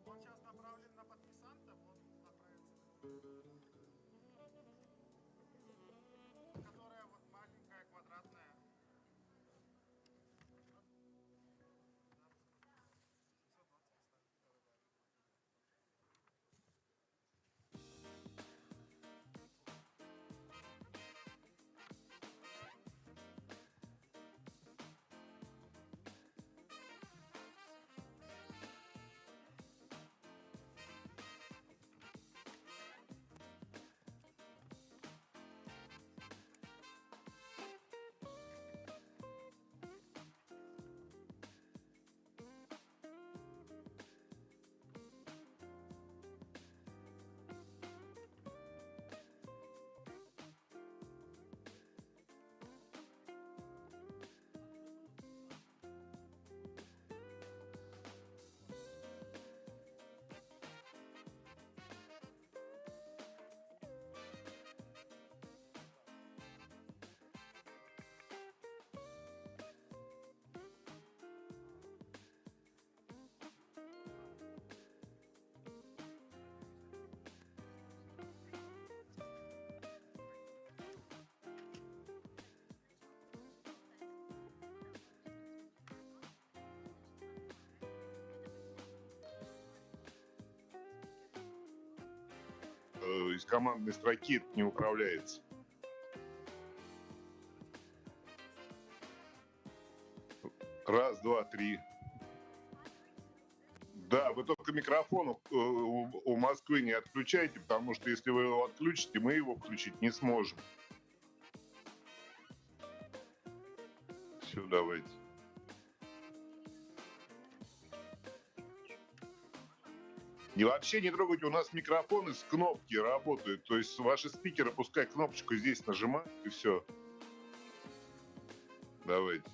Он сейчас направлен на подписанта, вот направится. Которая вот маленькая, квадратная. Из командной строки это не управляется. Раз, два, три. Да, вы только микрофон у Москвы не отключайте, потому что если вы его отключите, мы его включить не сможем. Все, давайте. И вообще не трогайте, у нас микрофоны с кнопки работают. То есть ваши спикеры пускай кнопочку здесь нажимают, и все. Давайте.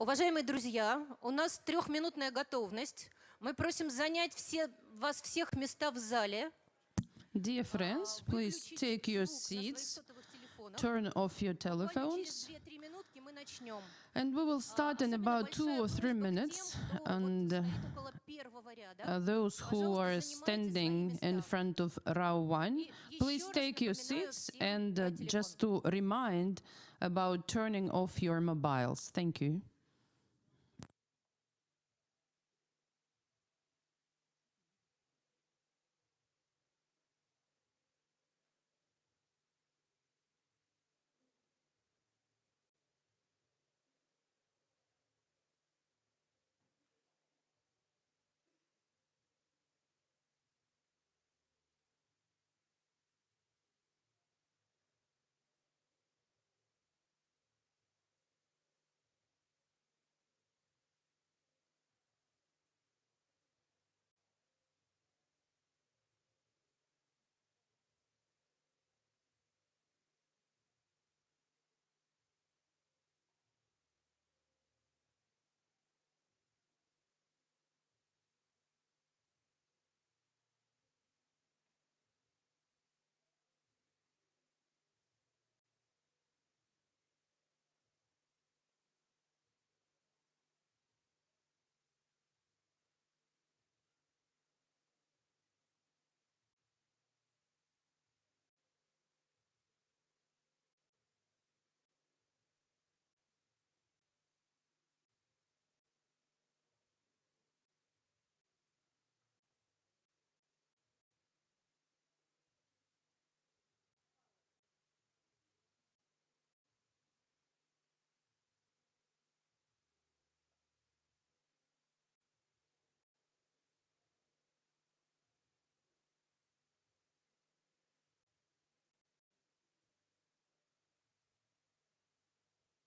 Уважаемые друзья, у нас трехминутная готовность. Мы просим занять вас всех места в зале. Dear friends, please Выключить take your звук на своих seats, сотовых телефонах. turn off your Буквально telephones, через 2-3 минутки мы начнем. and we will start in Особенно about 2 большая or 3 просьба к тем, minutes. кто And стоит около первого ряда. those who Пожалуйста, are занимайте свои standing in места. front of row 1, И please еще раз take your напоминаю seats всем and про just телефон. to remind about turning off your mobiles. Thank you.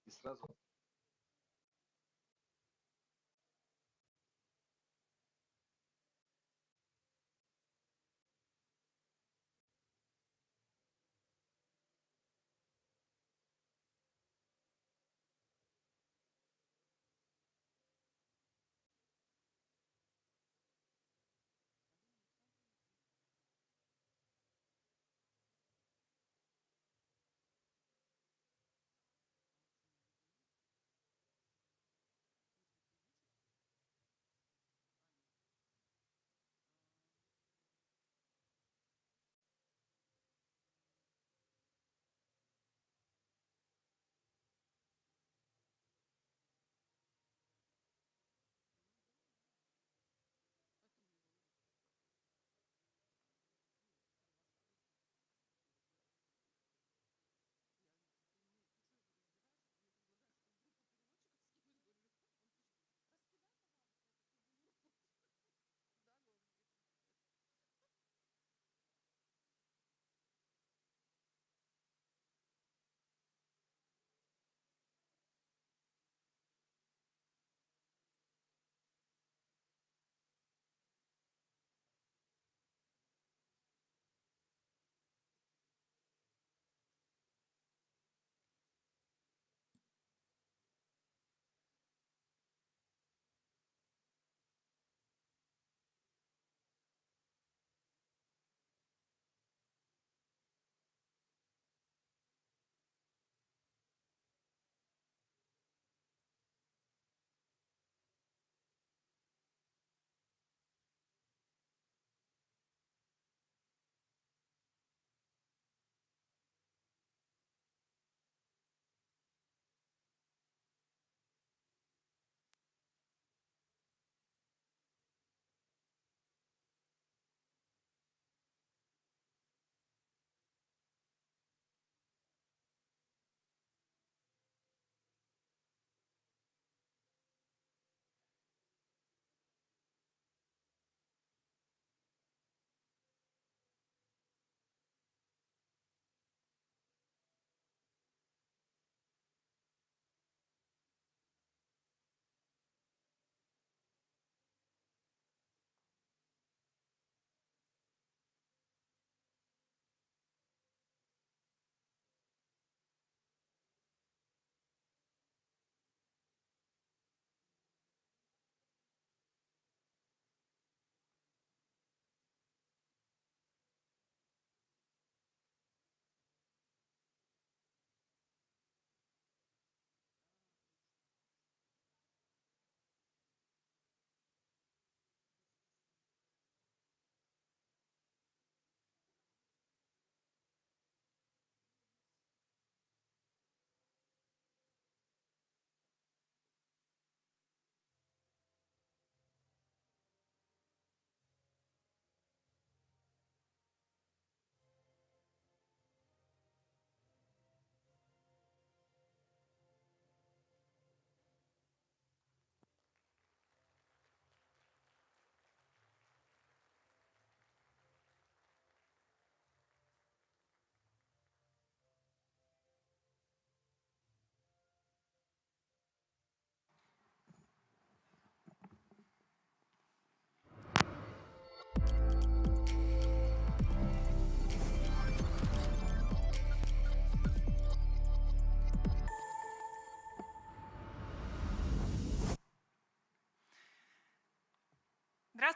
И сразу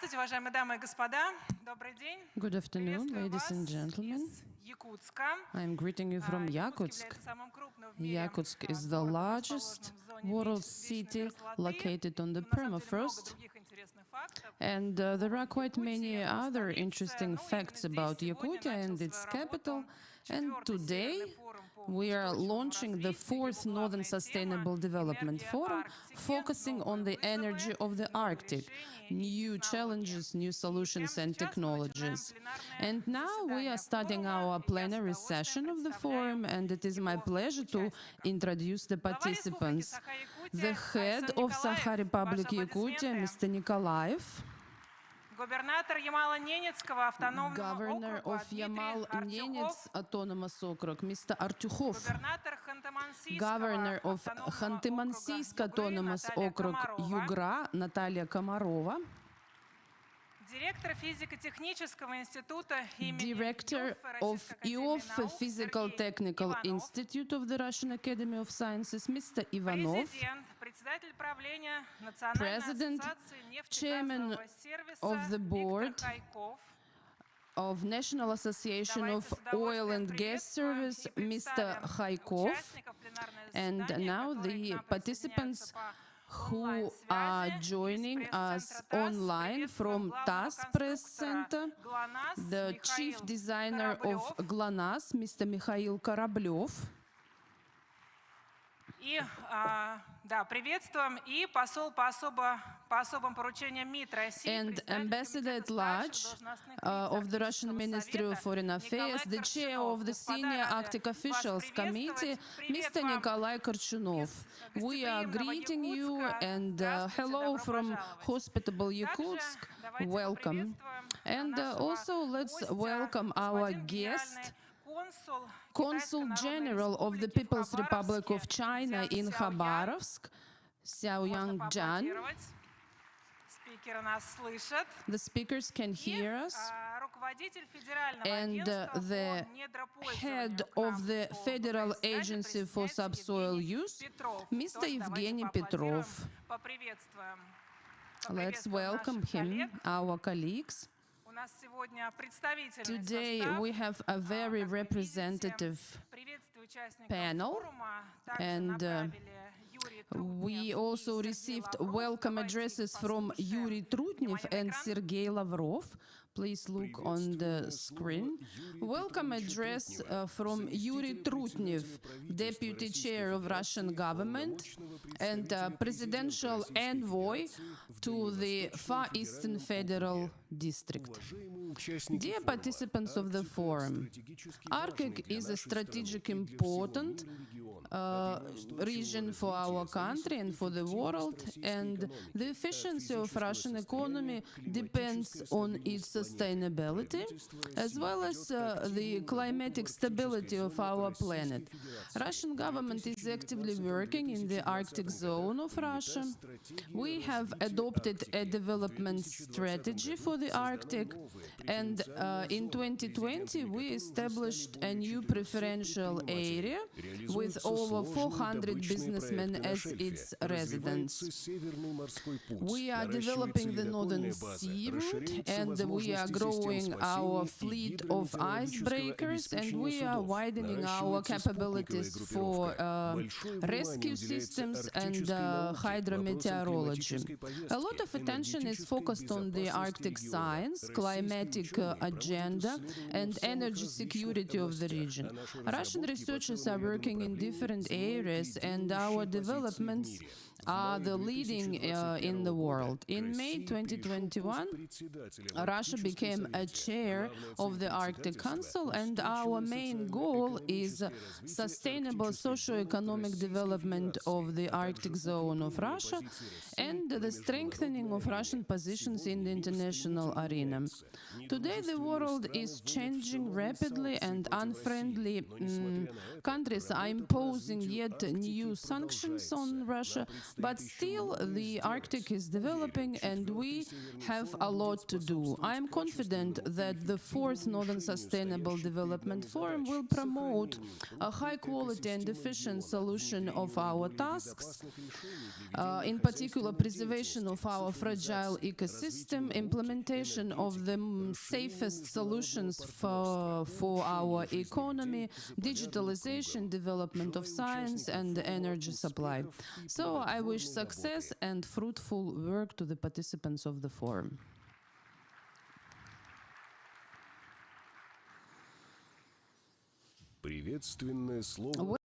Здравствуйте, уважаемые дамы и господа. Добрый день. Good afternoon, Приветствую ladies вас and gentlemen. из Якутска. I'm greeting you from Якутск Yakutsk. является самым крупным в мире Yakutsk is the городом, largest расположенным в зоне world вечной city мерзлоты. located on the На самом деле много permafrost. других интересных фактов. And there are quite many Якутии, other столице. interesting Ну, facts именно about здесь сегодня Yakutia and начал its свою capital. работу And четвертый today Северный форум по we are устойчивому launching the развитию. fourth Его Northern главная тема Sustainable Development «Энергия Forum, Арктики. focusing on Новые the energy вызовы, of the новые Arctic, решения и new технологии». challenges, new И solutions прямо and сейчас мы начинаем technologies. пленарное And now we заседание are starting форума, our и я с plenary удовольствием session of the представляю forum, and it is my его pleasure to участников. introduce the Глава Республики participants. Саха-Якутия The head Айсан of Sakha Николаев. Republic Ваши Yakutia, аплодисменты. Mr. Nikolaev, Губернатор Ямало-Ненецкого автономного Governor округа of Дмитрий Yamal-Nenets Артюхов. Autonomous Okrug, Mr. Artyukhov, Губернатор Ханты-Мансийского Governor of автономного Khanty-Mansiysk округа Autonomous Наталья Okrug Комарова. Yugra, Natalia Komarova, Директор физико-технического института имени Director ИОФ of Российской академии IOF наук Physical Сергей Technical Иванов. Institute of the Russian Academy of Sciences, Mr. Ivanov, Президент, председатель правления Национальной President, ассоциации Chairman нефтегазового сервиса of the board Виктор Хайков. of National Association Давайте of с Oil удовольствием and Gas приветствуем Service, и Mr. представим Haikov. участников пленарного And заседания, now которые к the нам participants присоединяются по who онлайн-связи are из joining пресс-центра us ТАСС. online Приветствуем from главного TASS Press конструктора Center, ГЛОНАСС the chief Михаил designer of Кораблев. GLONASS, Mr. Mikhail Korablev, И да, приветствуем и посол по особым поручениям МИД России, and председатель Ambassador at комитета large старших должностных of лиц the Russian Арктического Ministry of совета Foreign Affairs, the Николай chair Корчунов. of the Господа, Senior рады Arctic вас Officials Committee, приветствовать. Привет Mr. вам Nikolai Korchunov. из We are гостеприимного greeting you Якутска. and Здравствуйте, hello добро from пожаловать. hospitable Также Yakutsk. давайте Welcome. поприветствуем And нашего also let's гостя, welcome our господин guest, генеральный консул Consul Китайской General Народной of the Республики в People's Republic of Хабаровске, China in Дзян Сяоян. Khabarovsk, Xiaoyang Можно Zhan. поаплодировать. Спикеры нас слышат. The speakers can И hear us. руководитель федерального And агентства the по недропользованию head к нам of the по Federal председателю Agency for присоединяется Subsoil Евгений Use, Петров. Mr. Тоже Evgeny давайте Petrov. поприветствуем. Let's Поприветствуем welcome наших him, коллег. our colleagues. У нас сегодня представительный Today состав. we have a very Как вы видите, representative приветствие участников panel, форума. Также and направили Юрий Трутнев we и also Сергей received Лавров. welcome Давайте addresses from послушаем. Yuri Trutnev Внимание на and экран. Sergei Lavrov. Please look on the screen. Welcome address from Yuri Trutnev, Deputy Chair of Russian Government and Presidential Envoy to the Far Eastern Federal District. Dear participants of the forum, Arctic is a strategic important region for our country and for the world, and the efficiency of Russian economy depends on its sustainability, as well as the climatic stability of our planet. Russian government is actively working in the Arctic zone of Russia. We have adopted a development strategy for the Arctic, and in 2020 we established a new preferential area with over 400 businessmen as its residents. We are developing the Northern Sea route, and we are growing our fleet of icebreakers, and we are widening our capabilities for rescue systems and hydrometeorology. A lot of attention is focused on the Arctic science, climatic agenda, and energy security of the region. Russian researchers are working in different areas, and our developments are the leading in the world. In May 2021, Russia became a chair of the Arctic Council, and our main goal is sustainable socio-economic development of the Arctic zone of Russia and the strengthening of Russian positions in the international arena. Today, the world is changing rapidly, and unfriendly countries are imposing yet new sanctions on Russia, But still, the Arctic is developing and we have a lot to do. I am confident that the fourth Northern Sustainable Development Forum will promote a high quality and efficient solution of our tasks, in particular preservation of our fragile ecosystem, implementation of the safest solutions for our economy, digitalization, development of science and energy supply. So I wish success and fruitful work to the participants of the forum. Приветственное слово.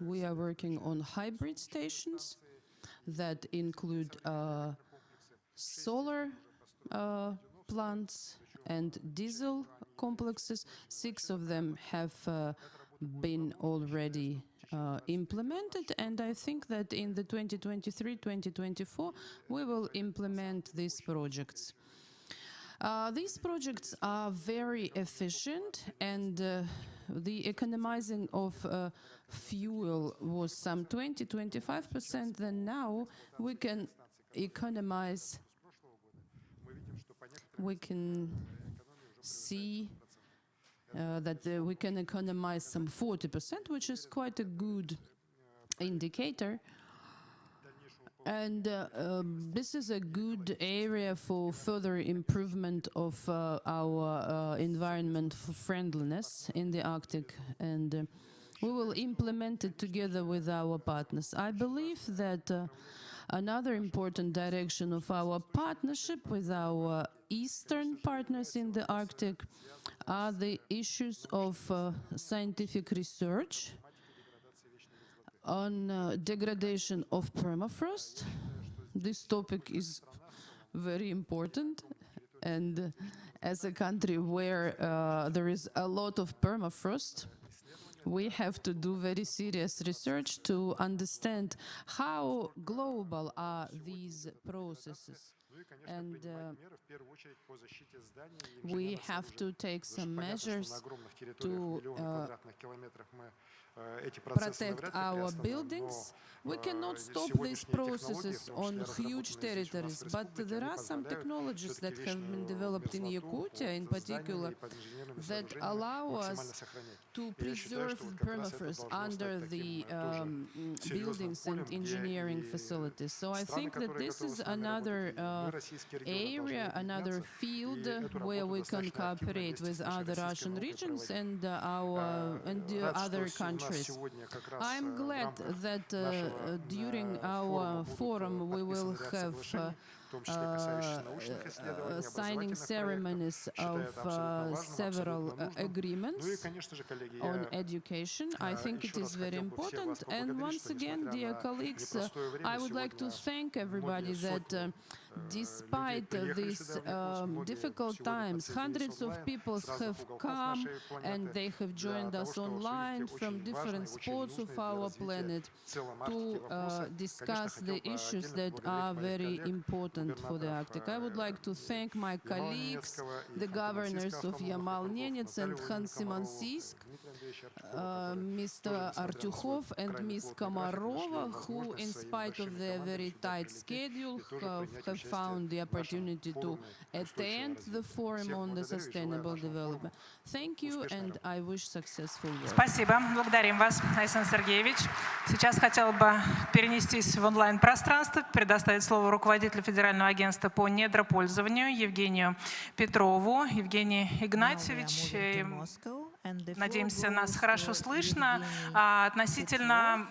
we are working on hybrid stations that include solar plants and diesel complexes. 6 of them have been already implemented, and I think that in the 2023-2024 we will implement these projects. These projects are very efficient, and the economizing of fuel was some 20-25%, then now we can economize, we can see that we can economize some 40%, which is quite a good indicator. And this is a good area for further improvement of our environment friendliness in the Arctic, and we will implement it together with our partners. I believe that another important direction of our partnership with our eastern partners in the Arctic are the issues of scientific research on degradation of permafrost. This topic is very important, and as a country where there is a lot of permafrost, we have to do very serious research to understand how global are these processes. And we have to take some measures to protect our buildings. We cannot stop these processes on huge territories, but there are some technologies that have been developed in Yakutia in particular that allow us to preserve permafrost under the buildings and engineering facilities. So I think that this is another area, another field where we can cooperate with other Russian regions and the other countries. I'm glad that during our forum we will have signing ceremonies of several agreements on education. I think it is very important. And once again, dear colleagues, I would like to thank everybody that despite these difficult times, hundreds of people have come and they have joined us online from different spots of our planet to discuss the issues that are very important for the Arctic. I would like to thank my colleagues, the governors of Yamal-Nenets and Khanty-Mansiysk, Mr. Artyukhov and Ms. Komarova, who, in spite of their very tight schedule, have found the opportunity to attend the forum on the sustainable development. Thank you, and I wish successful work. Спасибо. Благодарим вас, Александр Сергеевич. Сейчас хотела бы перенестись в онлайн-пространство, предоставить слово руководителю Федерального агентства по недропользованию Евгению Петрову. Евгений Игнатьевич, надеемся, нас хорошо слышно. Относительно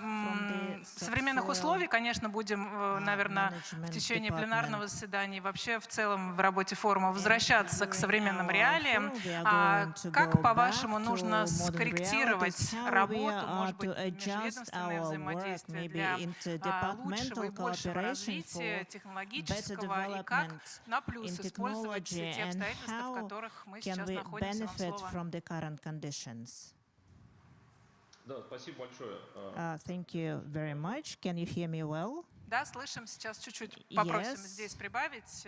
современных условий, конечно, будем, наверное, в течение пленарного заседания и вообще в целом в работе форума возвращаться к современным реалиям. Как, по-вашему, нужно скорректировать работу, может быть, межведомственное взаимодействие для лучшего и большего развития технологического, и как на плюс использовать все те обстоятельства, в которых мы сейчас находимся? Да, спасибо большое. Thank you very much. Can you hear me well? Да, слышим. Сейчас чуть-чуть попросим здесь прибавить.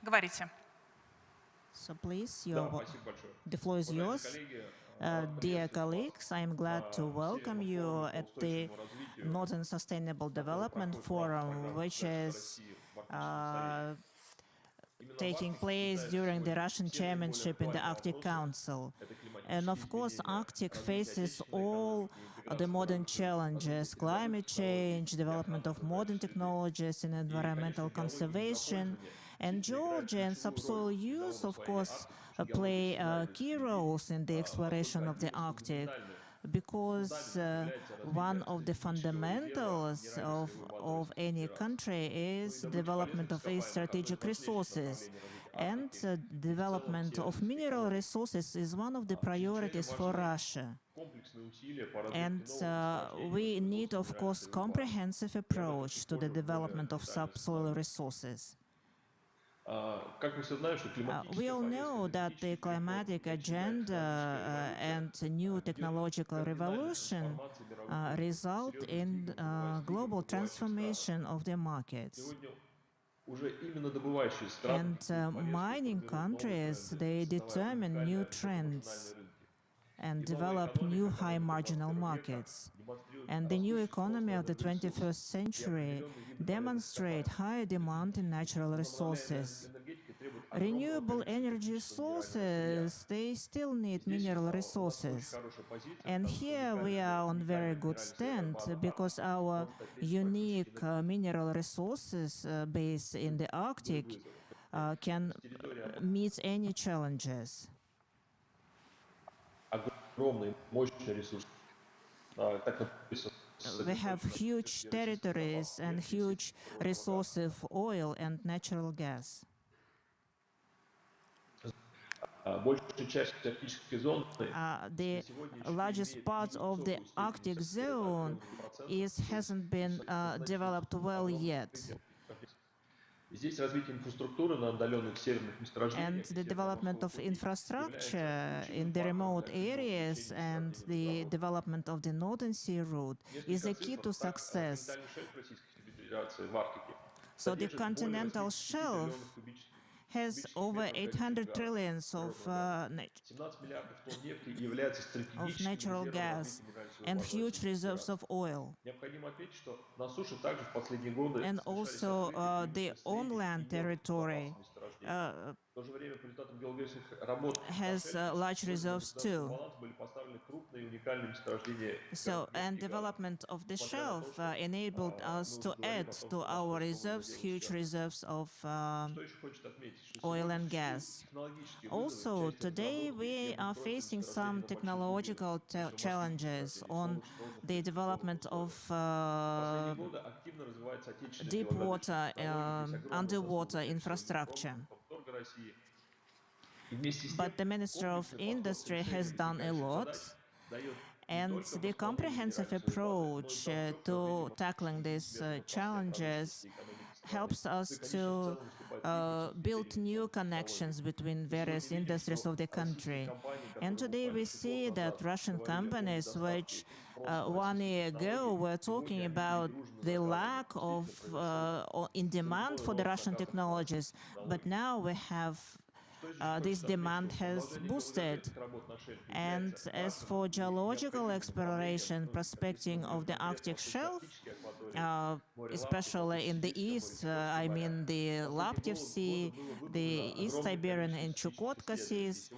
Говорите. So please, the floor is yours. Dear colleagues, I am glad to welcome you at the Northern Sustainable Development Forum, which is taking place during the Russian chairmanship in the Arctic Council. And of course, Arctic faces all the modern challenges: climate change, development of modern technologies in environmental conservation. And Georgia and subsoil use, of course, play key roles in the exploration of the Arctic, because one of the fundamentals of any country is development of its strategic resources. And development of mineral resources is one of the priorities for Russia. And we need, of course, comprehensive approach to the development of subsoil resources. We all know that the climatic agenda and new technological revolution result in global transformation of the markets. And mining countries, they determine new trends and develop new high marginal markets. And the new economy of the 21st century demonstrate high demand in natural resources. Renewable energy sources, they still need mineral resources. And here we are on very good stand because our unique mineral resources base in the Arctic can meet any challenges. We have huge territories and huge resources of oil and natural gas. The largest part of the Arctic zone hasn't been developed well yet. And the development of infrastructure in the remote areas and the development of the Northern Sea route is a key to success. So the continental shelf has over 800 trillions of natural gas and huge reserves of oil. And also the on-land territory has large reserves too. So, and development of the shelf enabled us to add to our reserves huge reserves of oil and gas. Also, today we are facing some technological challenges on the development of deep water, underwater infrastructure. But the Minister of Industry has done a lot, and the comprehensive approach to tackling these challenges helps us to build new connections between various industries of the country. And today we see that Russian companies, which 1 year ago were talking about the lack of in demand for the Russian technologies, but now we have this demand has boosted. And as for geological exploration, prospecting of the Arctic shelf, especially in the east, I mean the Laptev Sea, the East Siberian and Chukotka Seas,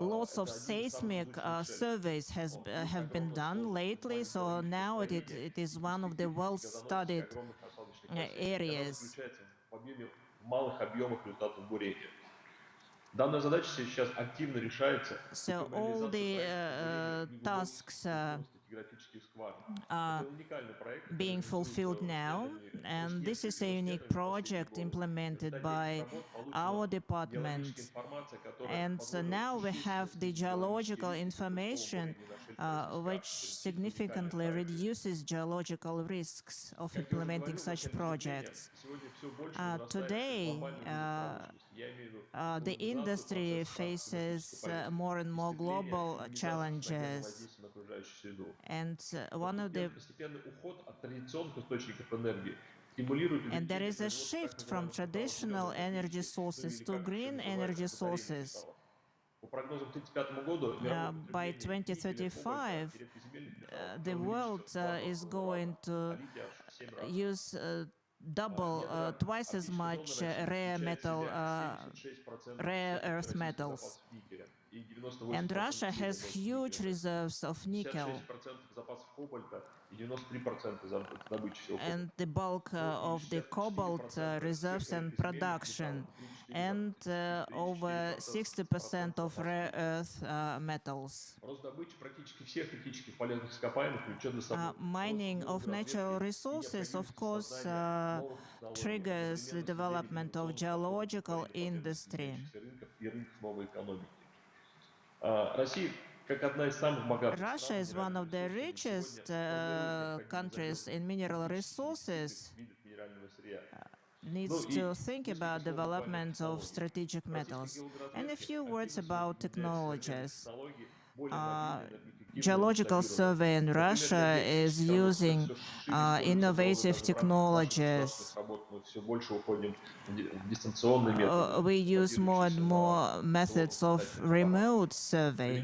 lots of seismic surveys have been done lately, so now it is one of the well-studied areas. So all the tasks are being fulfilled now, and this is a unique project implemented by our department. And so now we have the geological information which significantly reduces geological risks of implementing such projects. Today, the industry faces more and more global challenges, and and there is a shift from traditional energy sources to green energy sources. By 2035, the world is going to use twice as much rare earth metals. And Russia has huge reserves of nickel. and the bulk of the cobalt reserves and production, and over 60% of rare earth metals. Mining of natural resources, of course, triggers the development of geological industry. Russia is one of the richest countries in mineral resources, needs to think about development of strategic metals. And a few words about technologies. Geological survey in Russia is using innovative technologies. We use more and more methods of remote survey.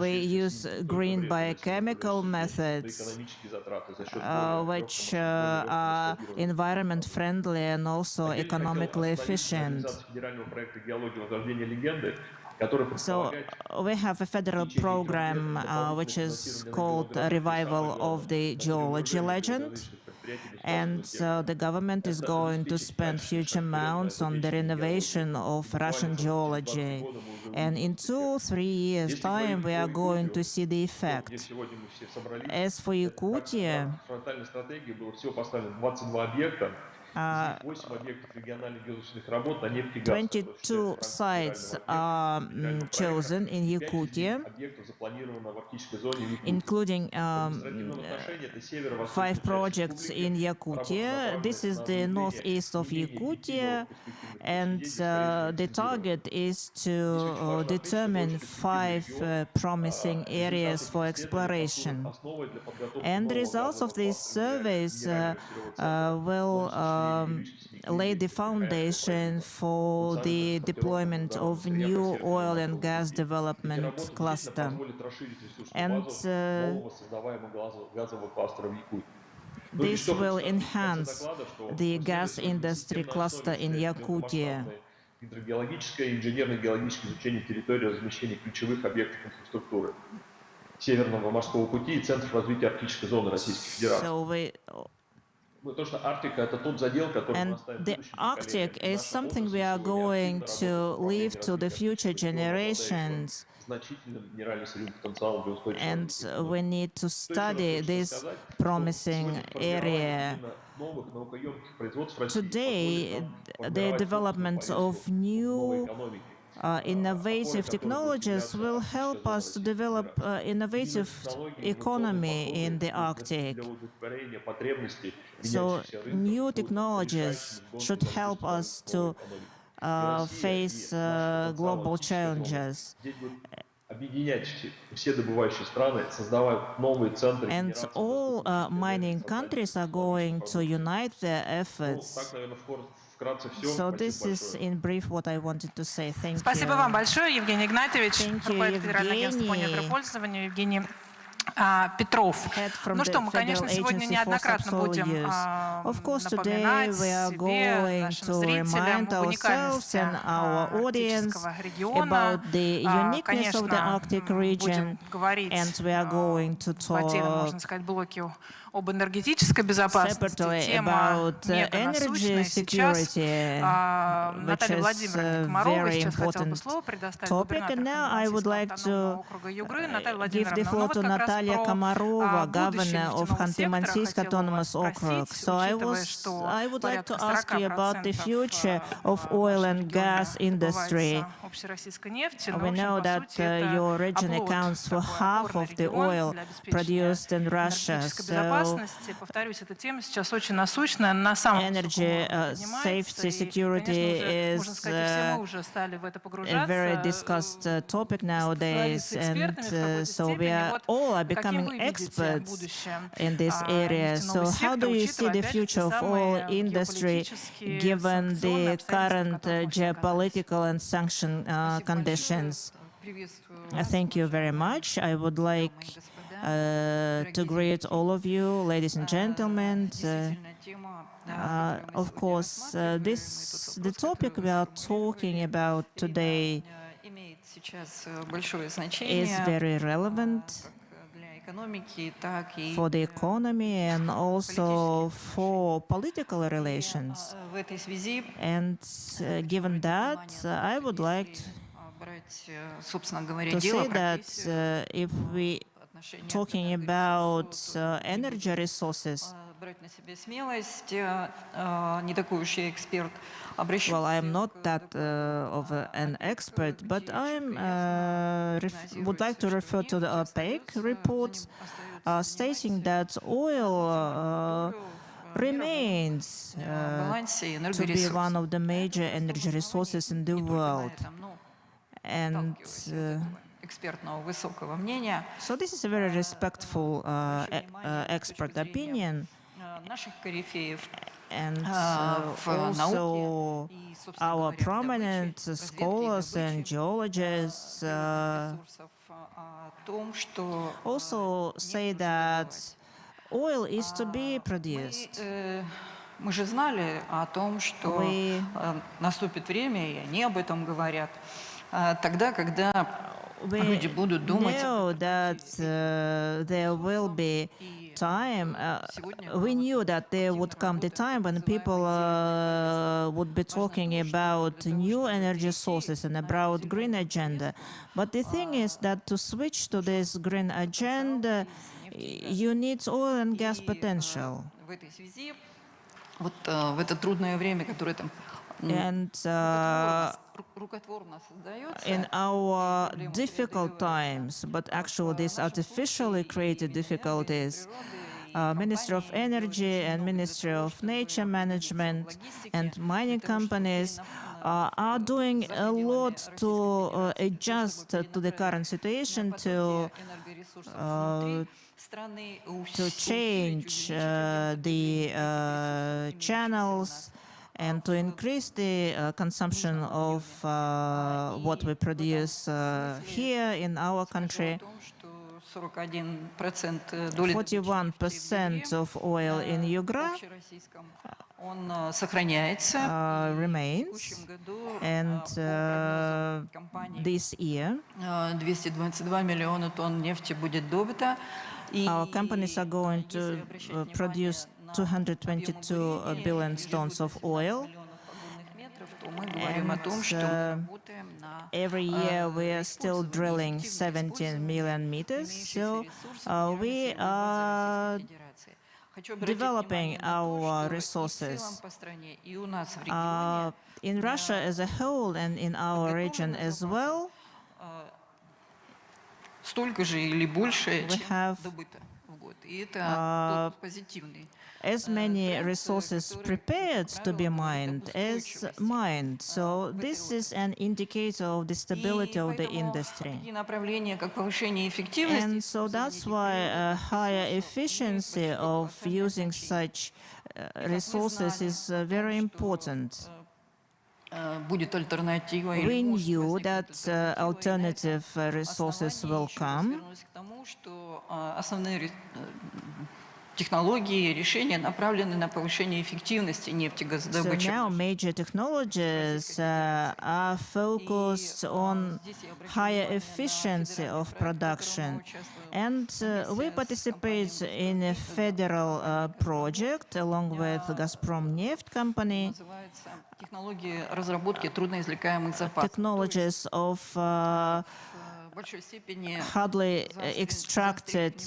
We use green biochemical methods, which are environment friendly and also economically efficient. So we have a federal program which is called Revival of the Geology Legend. And the government is going to spend huge amounts on the renovation of Russian geology. And in 2-3 years' time, we are going to see the effect. As for Yakutia, 22 sites are chosen in Yakutia, including 5 projects in Yakutia. This is the northeast of Yakutia, and the target is to determine 5 promising areas for exploration. And the results of these surveys will lay the foundation for the deployment of new oil and gas development cluster. And this will enhance the gas industry cluster in Yakutia. Гидрогеологическое и инженерно-геологическое изучение территории размещения ключевых объектов инфраструктуры Северного морского пути и Центров развития арктической зоны Российской Федерации. And the Arctic is something we are going to leave to the future generations. And we need to study this promising area. Today, the development of new innovative technologies will help us to develop innovative economy in the Arctic. So new technologies should help us to face global challenges. And all mining countries are going to unite their efforts. So this is in brief what I wanted to say. Thank you. Спасибо вам большое, Евгений Игнатьевич, руководитель Федерального агентства по недропользованию, Евгений Петров. Ну что, мы, конечно, сегодня неоднократно будем напоминать себе, нашим зрителям об уникальности арктического региона. Конечно, будем говорить в отдельном, можно сказать, блоке об энергетической безопасности. Тема мега насущная сейчас. Наталья Владимировна Комарова сейчас хотела бы слово предоставить губернатору автономного округа Югры. Наталья Владимировна, Natalia Komarova, governor of Khanty-Mansiysk Autonomous Okrug. So I would like to ask you about the future of oil and gas industry. We know that your region accounts for half of the oil produced in Russia. So energy safety, security is a very discussed topic nowadays, and so we are all becoming experts in this area. So how do you see the future of oil industry given the current geopolitical and sanction conditions? Thank you very much. I would like to greet all of you, ladies and gentlemen. Of course, the topic we are talking about today is very relevant for the economy and also for political relations. And given that, I would like to say that if we talking about energy resources, well, I am not that of an expert, but I would like to refer to the OPEC reports stating that oil remains to be one of the major energy resources in the world. And so this is a very respectful expert opinion. And also our prominent scholars and geologists also say that oil is to be produced. Мы же знали о том, что наступит время, и они об этом говорят, тогда, когда люди будут думать. We know that there will be time. We knew that there would come the time when people would be talking about new energy sources and about green agenda. But the thing is that to switch to this green agenda, you need oil and gas potential. Вот в это трудное время, которое там in our difficult times, but actually these artificially created difficulties, Ministry of Energy and Ministry of Nature Management and mining companies are doing a lot to adjust to the current situation, to change the channels and to increase the consumption of what we produce here in our country. 41% of oil in Yugra remains, and this year 222 миллиона тонн нефти будет добыто. Our companies are going to produce 222 billion tons of oil. And every year we are still drilling 17 million meters. So we are developing our resources. In Russia as a whole and in our region as well, столько же или больше, чем добыто в год. И это позитивный. As many resources prepared to be mined as mined. So this is an indicator of the stability of the industry. And so that's why a higher efficiency of using such resources is very important. We knew that alternative resources will come. Технологии и решения направлены на повышение эффективности нефтегазодобычи. So now major technologies are focused on higher efficiency of production. And we participate in a federal project along with Gazprom Neft company. Технологии разработки трудноизвлекаемых запасов. Technologies of hardly extracted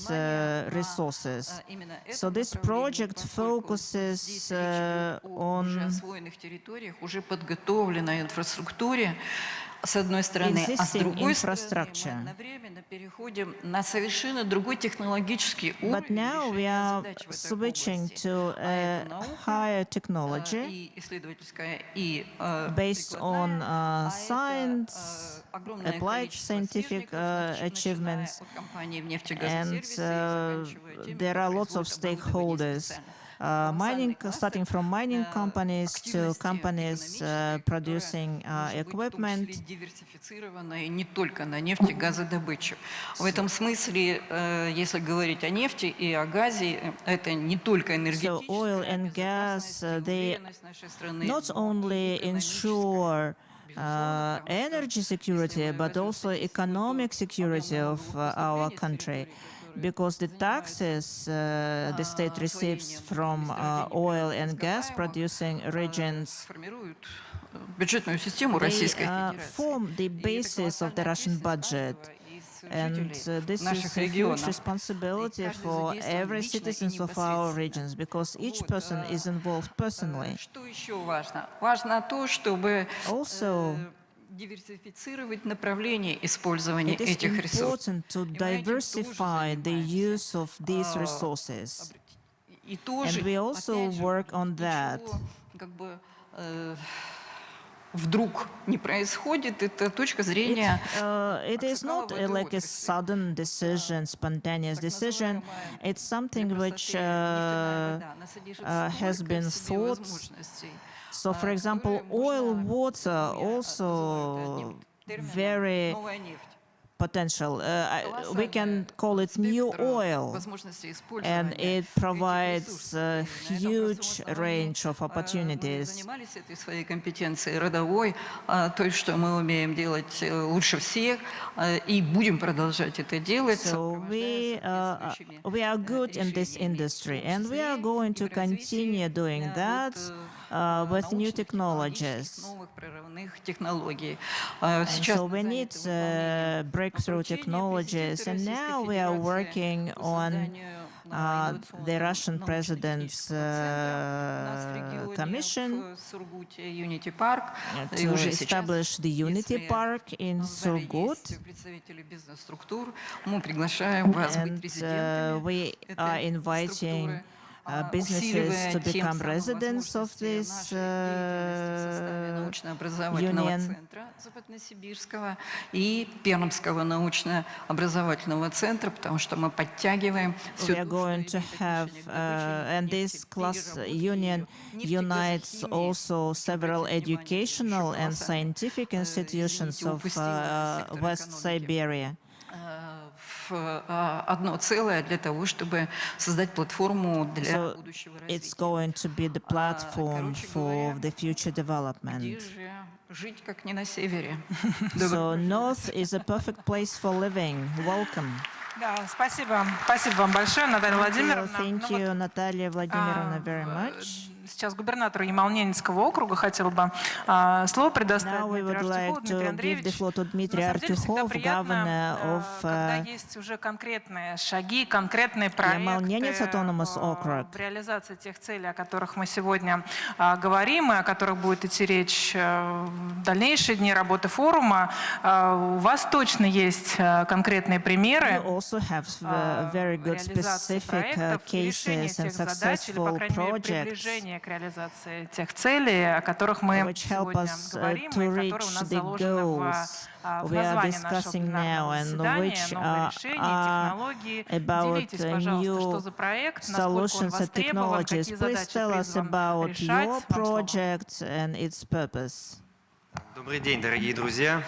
resources. So this project focuses on с одной стороны, а с другой стороны, мы одновременно переходим на совершенно другой технологический уровень. But now we are switching to a higher technology based on science, applied scientific achievements, and there are lots of stakeholders. Starting from mining companies to companies producing equipment. Не только на нефтегазодобычу. В этом смысле, если говорить о нефти и о газе, это не только энергетическая. So oil and gas, they not only ensure energy security, but also economic security of our country. because the taxes the state receives from oil and gas producing regions, бюджетную систему Российской they Федерации. form the basis of the Russian budget. And this is a huge responsibility for every citizen of our regions, because each person is involved personally. Что еще важно? Важно то, чтобы Also, диверсифицировать направление использования it is этих ресурсов. important to diversify the use of these resources. И тоже, And we also опять же, work on that. ничего, как бы, вдруг не происходит, это точка зрения It is not like a sudden decision, spontaneous decision. It's something which has been thought. So, for example, oil, water, also very potential. We can call it new oil, and it provides a huge range of opportunities. Занимались этой своей компетенцией родовой, той, что мы умеем делать лучше всех, и будем продолжать это делать. So we are good in this industry, and we are going to continue doing that with new technologies. Новых прорывных технологий. So we need breakthrough technologies, and now we are working on the Russian President's commission to establish the Unity Park in Surgut. And we are inviting businesses to become residents of this union. Западносибирского и Пермского научно-образовательного центра, потому что мы подтягиваем. We are going to have, and this class union unites also several educational and scientific institutions of West Siberia. Одно целое для того, чтобы создать платформу для будущего развития. It's going to be the platform for the future development. Жить как не на севере. So North is a perfect place for living. Welcome. Да, спасибо. Спасибо вам большое, Наталья Владимировна. Thank you, Наталья Владимировна, very much. Сейчас губернатору Ямал-Ненецкого округа хотела бы слово предоставить Now we would like to give the floor to Dmitry Artyukhov, governor of когда есть уже конкретные шаги, конкретные проекты Ямал-Ненец Autonomous Okrug. в реализации тех целей, о которых мы сегодня говорим, и о которых будет идти речь в дальнейшие дни работы форума. У вас точно есть конкретные примеры You also have very good specific cases and successful projects к реализации тех целей, о которых мы which help сегодня us говорим, to и которые у reach нас the заложены goals в we are названии нашего discussing now, пленарного and заседания, which новые решения, технологии. about Делитесь, пожалуйста, что new за проект, насколько он solutions and востребован, technologies. какие Please задачи tell us призван about решать. your Вам слово. project and its purpose. Добрый день, дорогие друзья.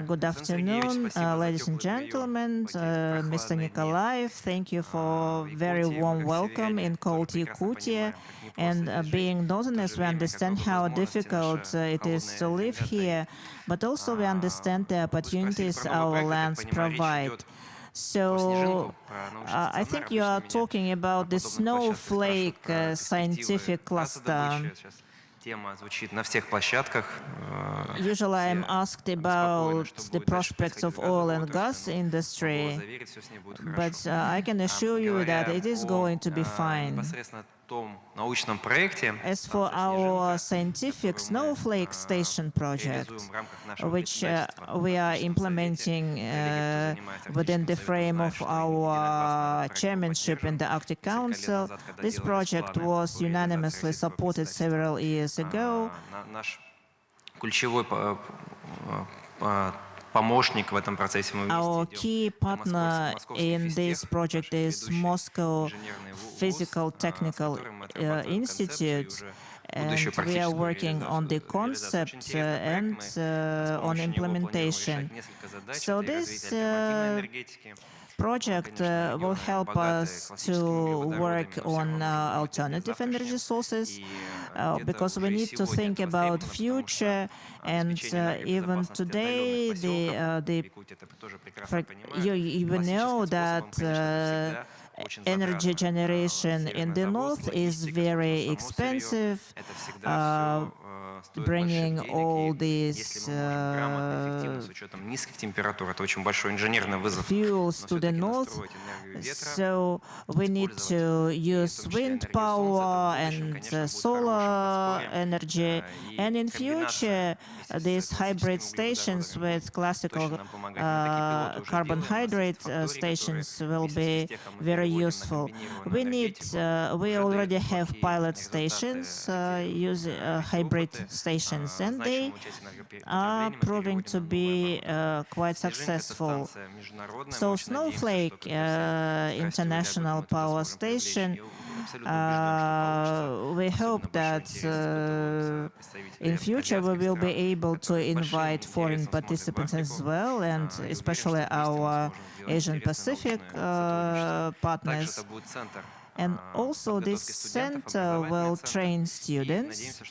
Good afternoon, ladies and gentlemen. Mr. Nikolaev, thank you for very warm welcome in cold Yakutia. And being Northerners, we understand how difficult it is to live here, but also we understand the opportunities our lands provide. So I think you are talking about the snowflake scientific cluster. Usually I'm asked about the prospects of oil and gas industry, but I can assure you that it is going to be fine. As for our scientific Snowflake Station project, which we are implementing within the frame of our chairmanship in the Arctic Council, this project was unanimously supported several years ago. Our key partner in this project is Moscow Physical Technical Institute, and we are working on the concept and on implementation. So this project will help us to work on alternative energy sources, because we need to think about future, and even today, you even know that energy generation in the north is very expensive, bringing all these fuels to the north. So we need to use wind power and solar energy. And in future, these hybrid stations with classical carbohydrate stations will be very useful. We already have pilot stations using hybrid stations, and they are proving to be quite successful. So Snowflake International Power Station, we hope that in future we will be able to invite foreign participants as well, and especially our Asian Pacific partners. And also this center will train students,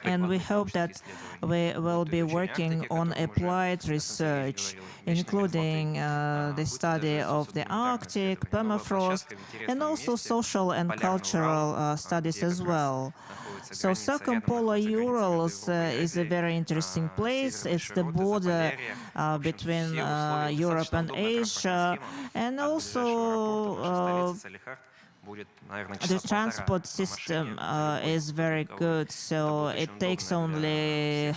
and we hope that we will be working on applied research, including the study of the Arctic, permafrost, and also social and cultural studies as well. So circumpolar Urals is a very interesting place. It's the border between Europe and Asia, and also the transport system is very good, so it takes only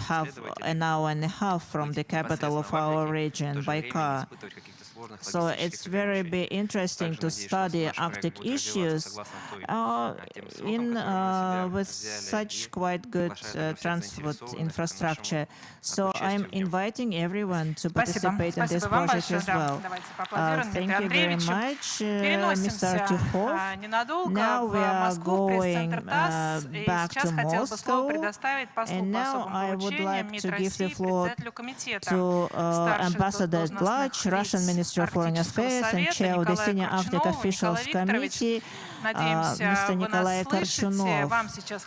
an hour and a half from the capital of our region by car. So it's very interesting to study Arctic issues with such quite good transport infrastructure. So I'm inviting everyone to participate in this project as well. Thank you very much, Mr. Artyukhov. Now we are going back to Moscow, and now I would like to give the floor to Ambassador at Large, Russian Minister of Foreign Affairs and Chair of the Senior Arctic Officials Committee, Mr. Nikolai Korchunov.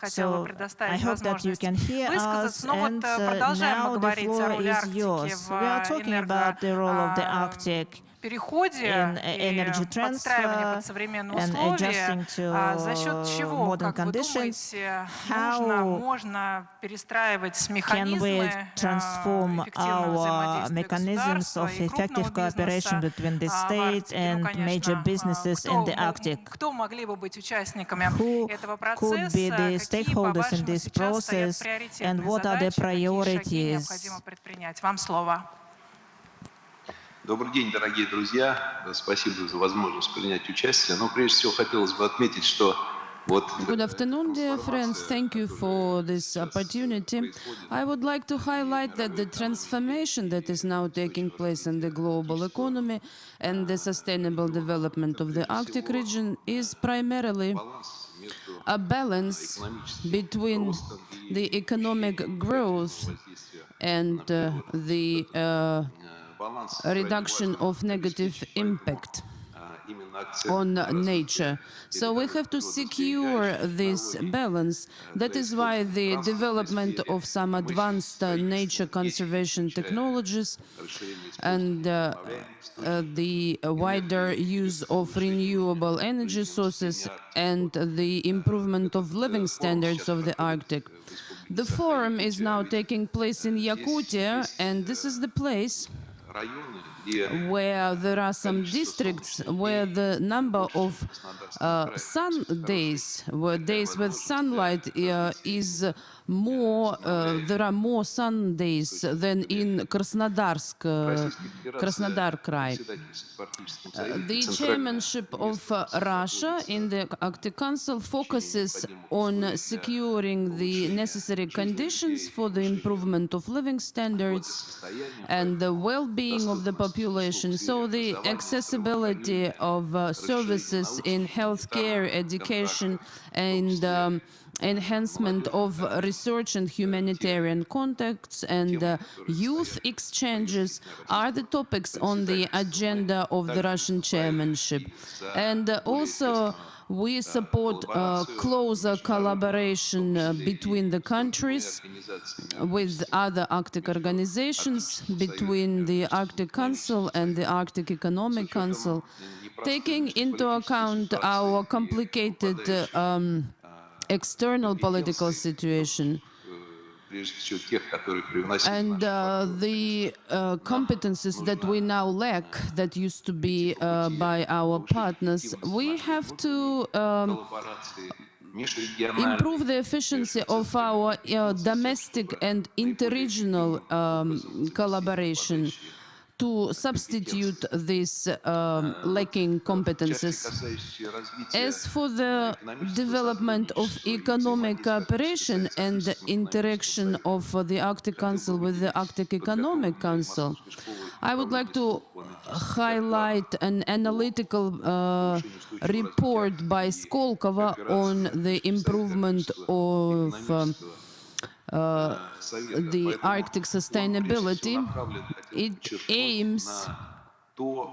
So I hope that you can hear us, and now the floor is yours. We are talking about the role of the Arctic in energy transfer and adjusting to modern conditions. How can we transform our mechanisms of effective cooperation between the state and major businesses in the Arctic? Who could be the stakeholders in this process, and what are the priorities? Добрый день, дорогие друзья. Спасибо за возможность принять участие. Но прежде всего хотелось бы отметить, что Good afternoon, dear friends. Thank you for this opportunity. I would like to highlight that the transformation that is now taking place in the global economy and the sustainable development of the Arctic region is primarily a balance between the economic growth and the reduction of negative impact on nature. So we have to secure this balance. That is why the development of some advanced nature conservation technologies and the wider use of renewable energy sources and the improvement of living standards of the Arctic. The forum is now taking place in Yakutia, and this is the place where there are some districts where the number of sun days, where days with sunlight is more, there are more sun days than in Krasnodar Krai. The chairmanship of Russia in the Arctic Council focuses on securing the necessary conditions for the improvement of living standards and the well-being of the population. So the accessibility of services in healthcare, education, and enhancement of research and humanitarian contacts and youth exchanges are the topics on the agenda of the Russian chairmanship. And also, we support closer collaboration between the countries with other Arctic organizations, between the Arctic Council and the Arctic Economic Council, taking into account our complicated external political situation and the competences that we now lack that used to be by our partners. We have to improve the efficiency of our domestic and interregional collaboration to substitute these lacking competences. As for the development of economic cooperation and the interaction of the Arctic Council with the Arctic Economic Council, I would like to highlight an analytical report by Skolkova on the improvement of the Arctic sustainability. It aims to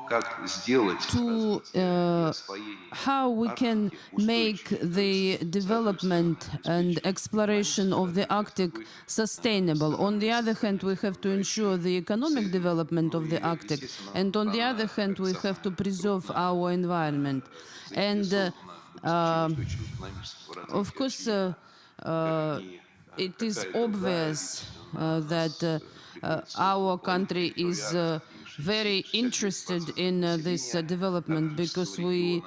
how we can make the development and exploration of the Arctic sustainable. On the other hand, we have to ensure the economic development of the Arctic, and on the other hand, we have to preserve our environment. And of course, it is obvious that our country is very interested in this development because we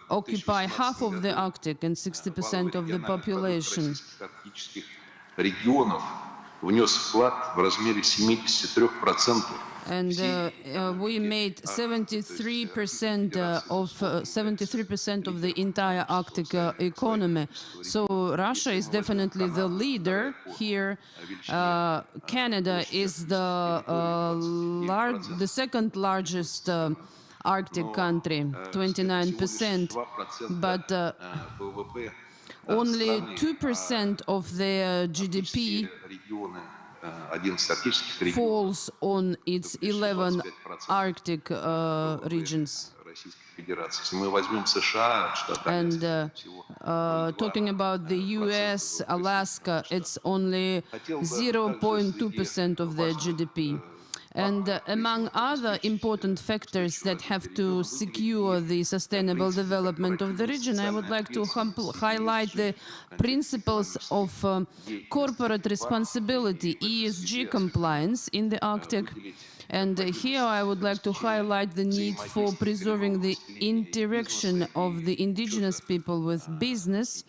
occupy half of the Arctic and 60% of the population. And we made 73% of the entire Arctic economy. So Russia is definitely the leader here. Canada is the second largest Arctic country, 29%, but only 2% of their GDP falls on its 11 Arctic regions. And talking about the US, Alaska, it's only 0.2% of their GDP. And among other important factors that have to secure the sustainable development of the region, I would like to highlight the principles of corporate responsibility, ESG compliance in the Arctic. And here I would like to highlight the need for preserving the interaction of the indigenous people with business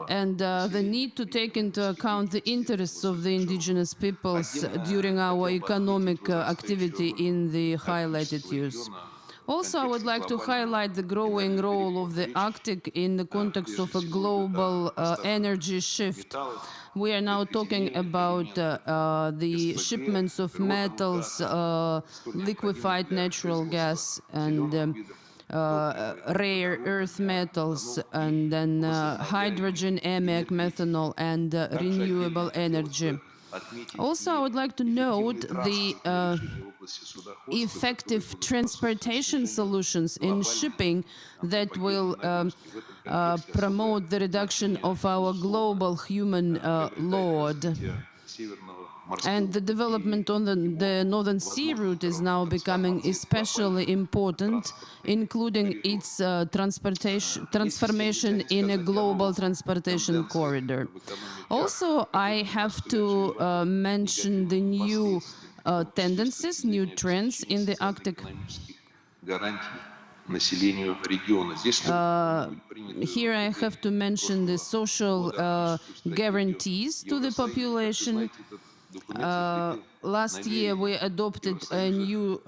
and the need to take into account the interests of the indigenous peoples during our economic activity in the high latitudes. Also, I would like to highlight the growing role of the Arctic in the context of a global energy shift. We are now talking about the shipments of metals, liquefied natural gas, and rare earth metals, and then hydrogen, ammiac, methanol, and renewable energy. Also, I would like to note the effective transportation solutions in shipping that will promote the reduction of our global human load. And the development on the Northern Sea route is now becoming especially important, including its transformation in a global transportation corridor. Also, I have to mention the new tendencies, new trends in the Arctic. Here I have to mention the social guarantees to the population. Last year we adopted a new,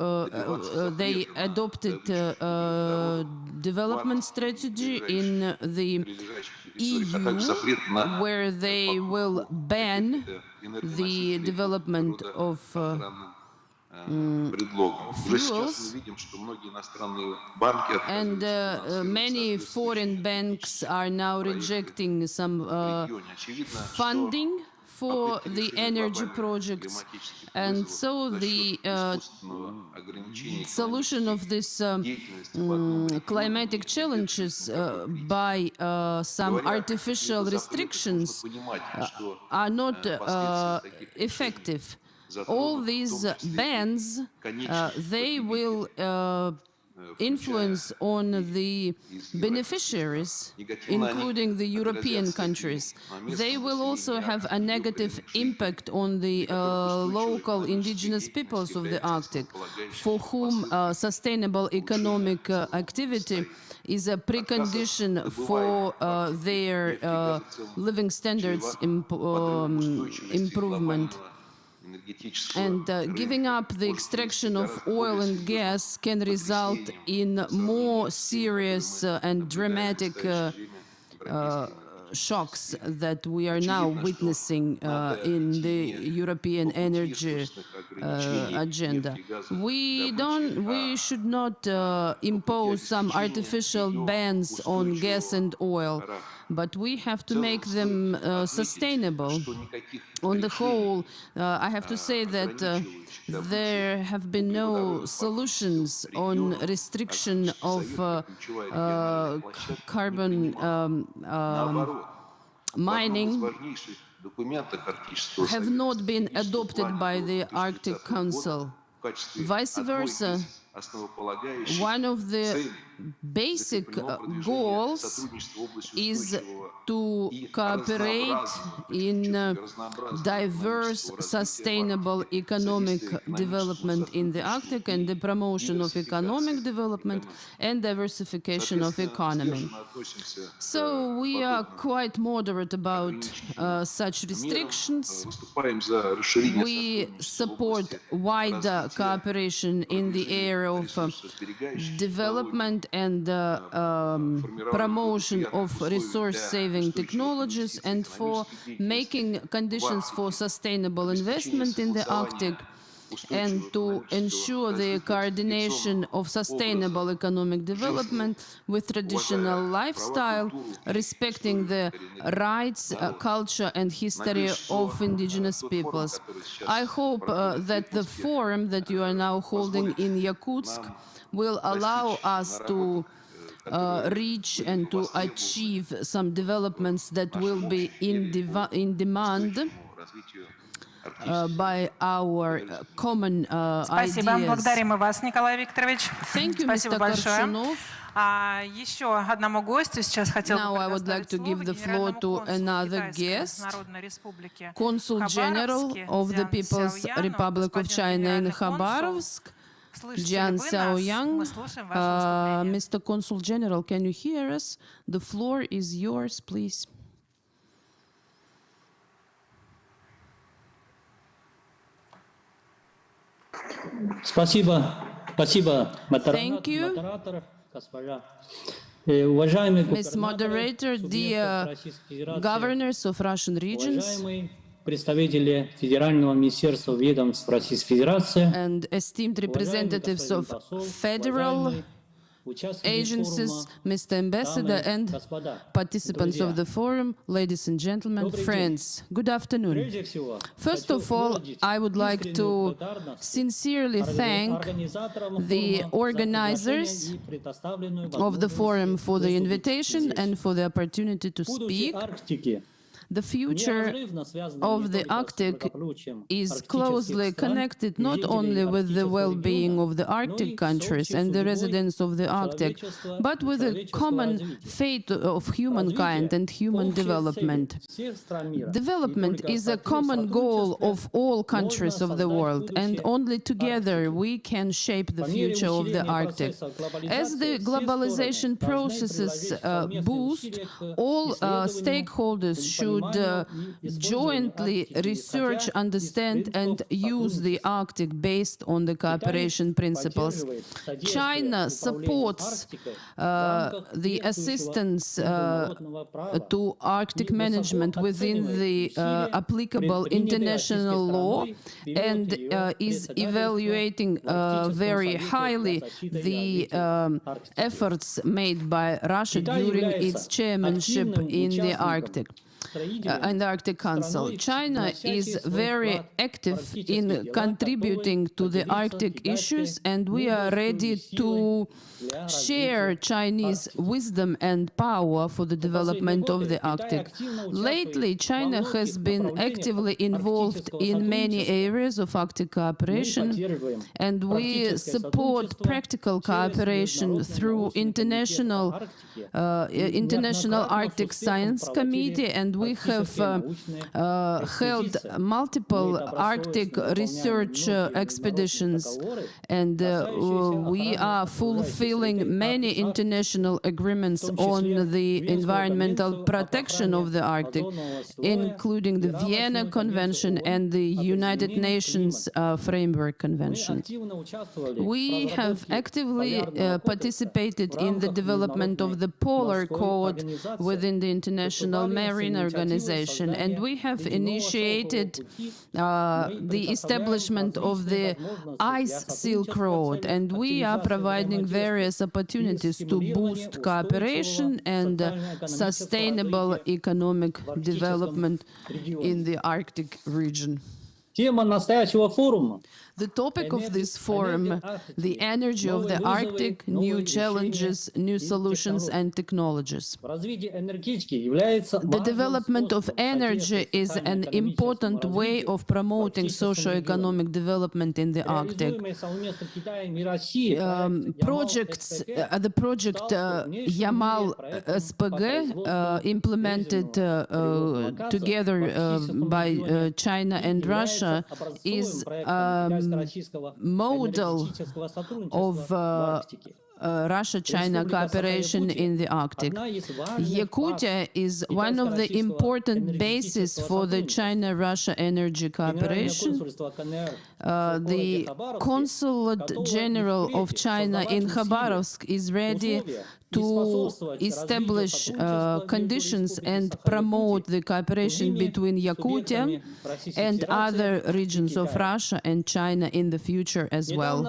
they adopted development strategy in the EU, where they will ban the development of предлогом. Уже сейчас fuels. мы видим, что многие иностранные банки And отказываются many финансировать foreign banks are now rejecting some регионе. Очевидно, funding for попытки the решения energy глобальных projects. климатических And вызовов so за the счет искусственного ограничения solution of this деятельности по одному региону climatic не challenges поддерживается никакой by some Говоря о artificial каких-либо запретах, restrictions нужно понимать, что are not последствия таких решений effective. затронут All в these том числе и bans, конечных they will influence on the beneficiaries, including the European countries. They will also have a negative impact on the local indigenous peoples of the Arctic, for whom sustainable economic activity is a precondition for their living standards improvement. And giving up the extraction of oil and gas can result in more serious and dramatic shocks that we are now witnessing in the European energy agenda. We should not impose some artificial bans on gas and oil, but we have to make them sustainable. On the whole, I have to say that there have been no solutions on restriction of carbon mining have not been adopted by the Arctic Council. Vice versa, one of the basic goals is to cooperate in diverse, sustainable economic development in the Arctic and the promotion of economic development and diversification of economy. So we are quite moderate about such restrictions. We support wider cooperation in the area of development and promotion of resource-saving technologies and for making conditions for sustainable investment in the Arctic and to ensure the coordination of sustainable economic development with traditional lifestyle, respecting the rights, culture and history of indigenous peoples. I hope that the forum that you are now holding in Yakutsk will allow us to reach and to achieve some developments that will be in demand by our common Спасибо. ideas. Благодарим и вас, Николай Викторович. Thank you, Спасибо Mr. большое. Korshunov. Еще одному гостю сейчас хотел Now бы I would like to give the floor to another guest, Consul General of the People's Republic of China in Khabarovsk, Jian Xiaoyang. Mr. Consul General, can you hear us? The floor is yours, please. Спасибо, модератор, госпожа. Ms. Moderator, dear governors of Russian regions, представители Федерального министерства ведомств Российской Федерации, and esteemed representatives of federal agencies, Mr. Ambassador, and participants of the forum, ladies and gentlemen, friends, good afternoon. First of all, I would like to sincerely thank the organizers of the forum for the invitation and for the opportunity to speak. The future of the Arctic is closely connected not only with the well-being of the Arctic countries and the residents of the Arctic, but with the common fate of humankind and human development. Development is a common goal of all countries of the world, and only together we can shape the future of the Arctic. As the globalization processes boost, all stakeholders should should jointly research, understand, and use the Arctic based on the cooperation principles. China supports the assistance to Arctic management within the applicable international law and is evaluating very highly the efforts made by Russia during its chairmanship in the Arctic. And the Arctic Council. China is very active in contributing to the Arctic issues, and we are ready to share Chinese wisdom and power for the development of the Arctic. Lately, China has been actively involved in many areas of Arctic cooperation, and we support practical cooperation through International Arctic Science Committee, and we have held multiple Arctic research expeditions, and we are fulfilling many international agreements on the environmental protection of the Arctic, including the Vienna Convention and the United Nations Framework Convention. We have actively participated in the development of the Polar Code within the International Marine Organization, and we have initiated the establishment of the Ice Silk Road, and we are providing various opportunities to boost cooperation and sustainable economic development in the Arctic region. The topic of this forum, the energy of the Arctic, new challenges, new solutions and technologies. The development of energy is an important way of promoting socio-economic development in the Arctic. The project Yamal SPG, implemented together by China and Russia, is model of Russia-China cooperation in the Arctic. Yakutia is one of the important bases for the China-Russia energy cooperation. The Consulate General of China in Khabarovsk is ready to establish conditions and promote the cooperation between Yakutia and other regions of Russia and China in the future as well.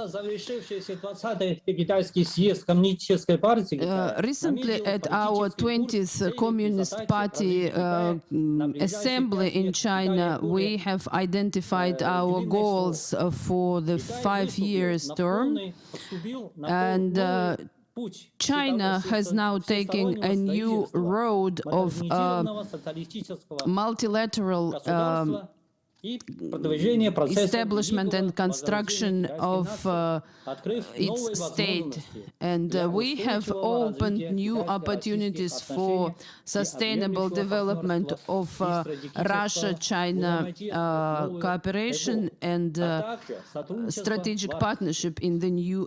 Recently, at our 20th Communist Party assembly in China, we have identified our goals for the 5 years term, and China has now taken a new road of multilateral establishment and construction of its state, and we have opened new opportunities for sustainable development of Russia-China cooperation and strategic partnership in the new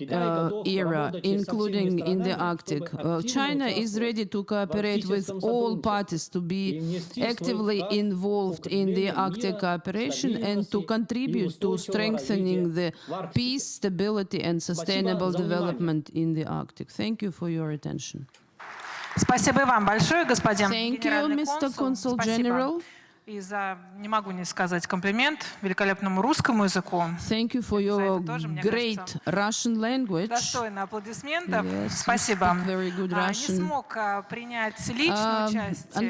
era, including in the Arctic. China is ready to cooperate with all parties to be actively involved in the Arctic cooperation and to contribute to strengthening the peace, stability and sustainable development in the Arctic. Thank you for your attention. Спасибо вам большое, господин Thank you, Mr. Consul General. И за, не могу не сказать комплимент великолепному русскому языку. Thank you for your great Russian language. Достойно аплодисментов. Yes, Спасибо. Very good Russian. Не смог принять личное участие, но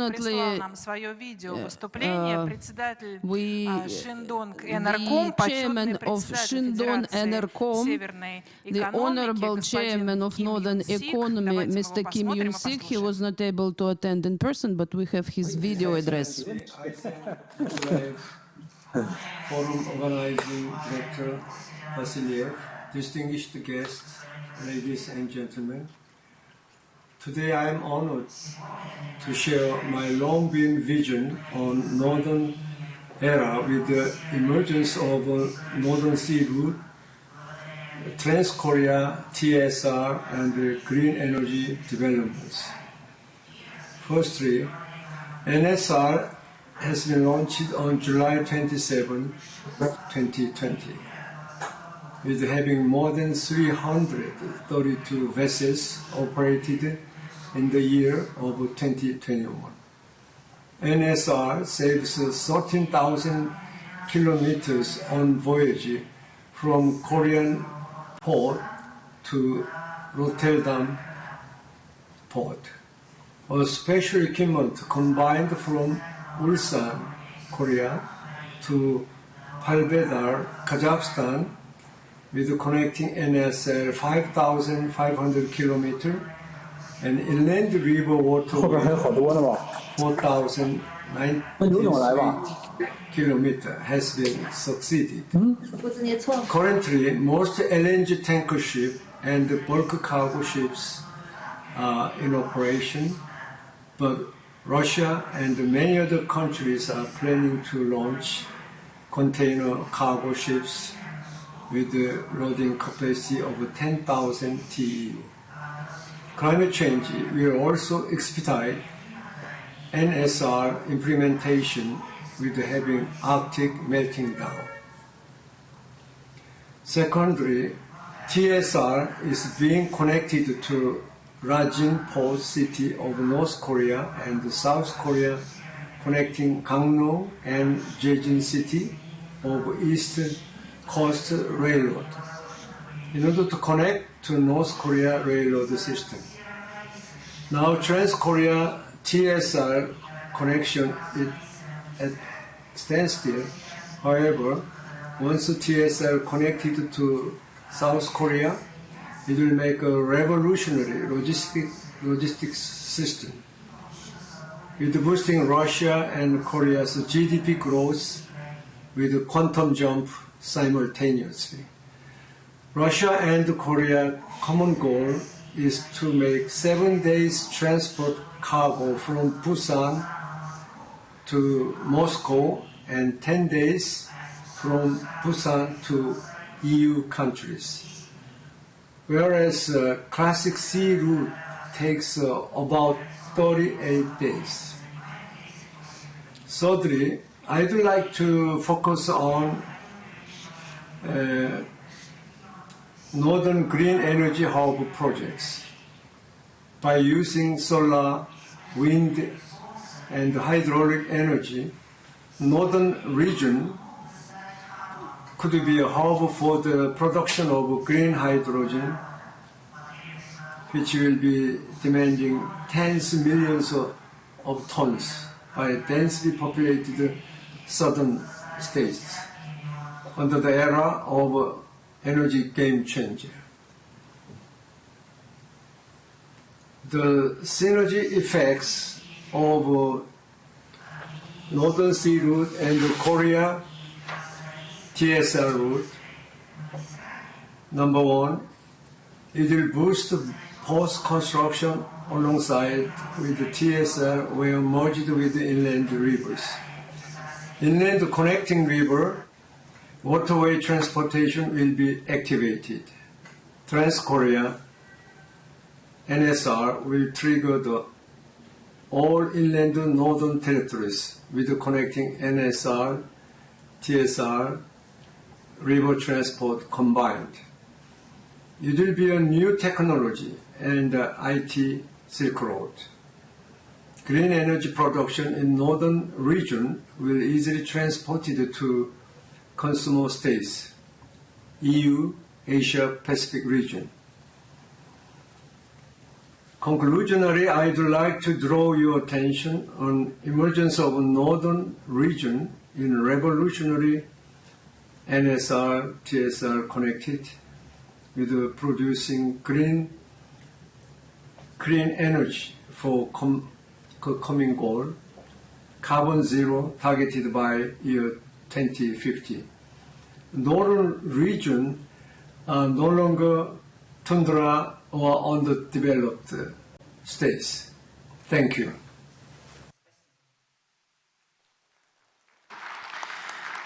прислал нам свое видео-выступление председатель Шиндонг Энерком, почетный председатель Федерации Северной the honorable chairman of Northern Economy, Mr. Kim Yoon-sik. He was not able to attend in person, but we have his video address. Forum Organizing Director Vasiliev, distinguished guests, ladies and gentlemen. Today I am honored to share my long-been vision on Northern era with the emergence of Northern Sea Route, Trans-Korea, TSR, and green energy developments. Firstly, NSR has been launched on July 27, 2020, with having more than 332 vessels operated in the year of 2021. NSR saves 13,000 kilometers on voyage from Korean port to Rotterdam port. A special equipment combined from Ulsan, Korea to Palbedar, Kazakhstan, with connecting NSL 5,500 kilometers and inland river waterway 4,093 kilometers has been succeeded. Currently, most LNG tanker ships and bulk cargo ships are in operation, but Russia and many other countries are planning to launch container cargo ships with a loading capacity of 10,000 TEU. Climate change will also expedite NSR implementation with having Arctic melting down. Secondly, TSR is being connected to Rajin port city of North Korea and South Korea, connecting Gangneung and Jeju city of East Coast Railroad in order to connect to North Korea railroad system. Now Trans-Korea TSR connection is at standstill. However, once TSR connected to South Korea, it will make a revolutionary logistics system, with boosting Russia and Korea's GDP growth with a quantum jump simultaneously. Russia and Korea's common goal is to make 7 days transport cargo from Busan to Moscow and 10 days from Busan to EU countries, whereas classic sea route takes about 38 days. Thirdly, I'd like to focus on Northern Green Energy Hub projects. By using solar, wind, and hydraulic energy, Northern region could be a hub for the production of green hydrogen, which will be demanding tens of millions of tons by densely populated southern states under the era of energy game changer. The synergy effects of Northern Sea route and the Korea TSR route. Number one, it will boost post-construction alongside with the TSR where merged with the inland rivers. Inland connecting river waterway transportation will be activated. Trans-Korea NSR will trigger the all inland northern territories with the connecting NSR, TSR, river transport combined. It will be a new technology and IT Silk Road. Green energy production in northern region will easily transported to consumer states, EU, Asia Pacific region. Conclusionary, I'd like to draw your attention on emergence of northern region in revolutionary NSR, TSR connected with producing green energy for coming goal, carbon zero targeted by year 2050. Northern region are no longer tundra or underdeveloped states. Thank you.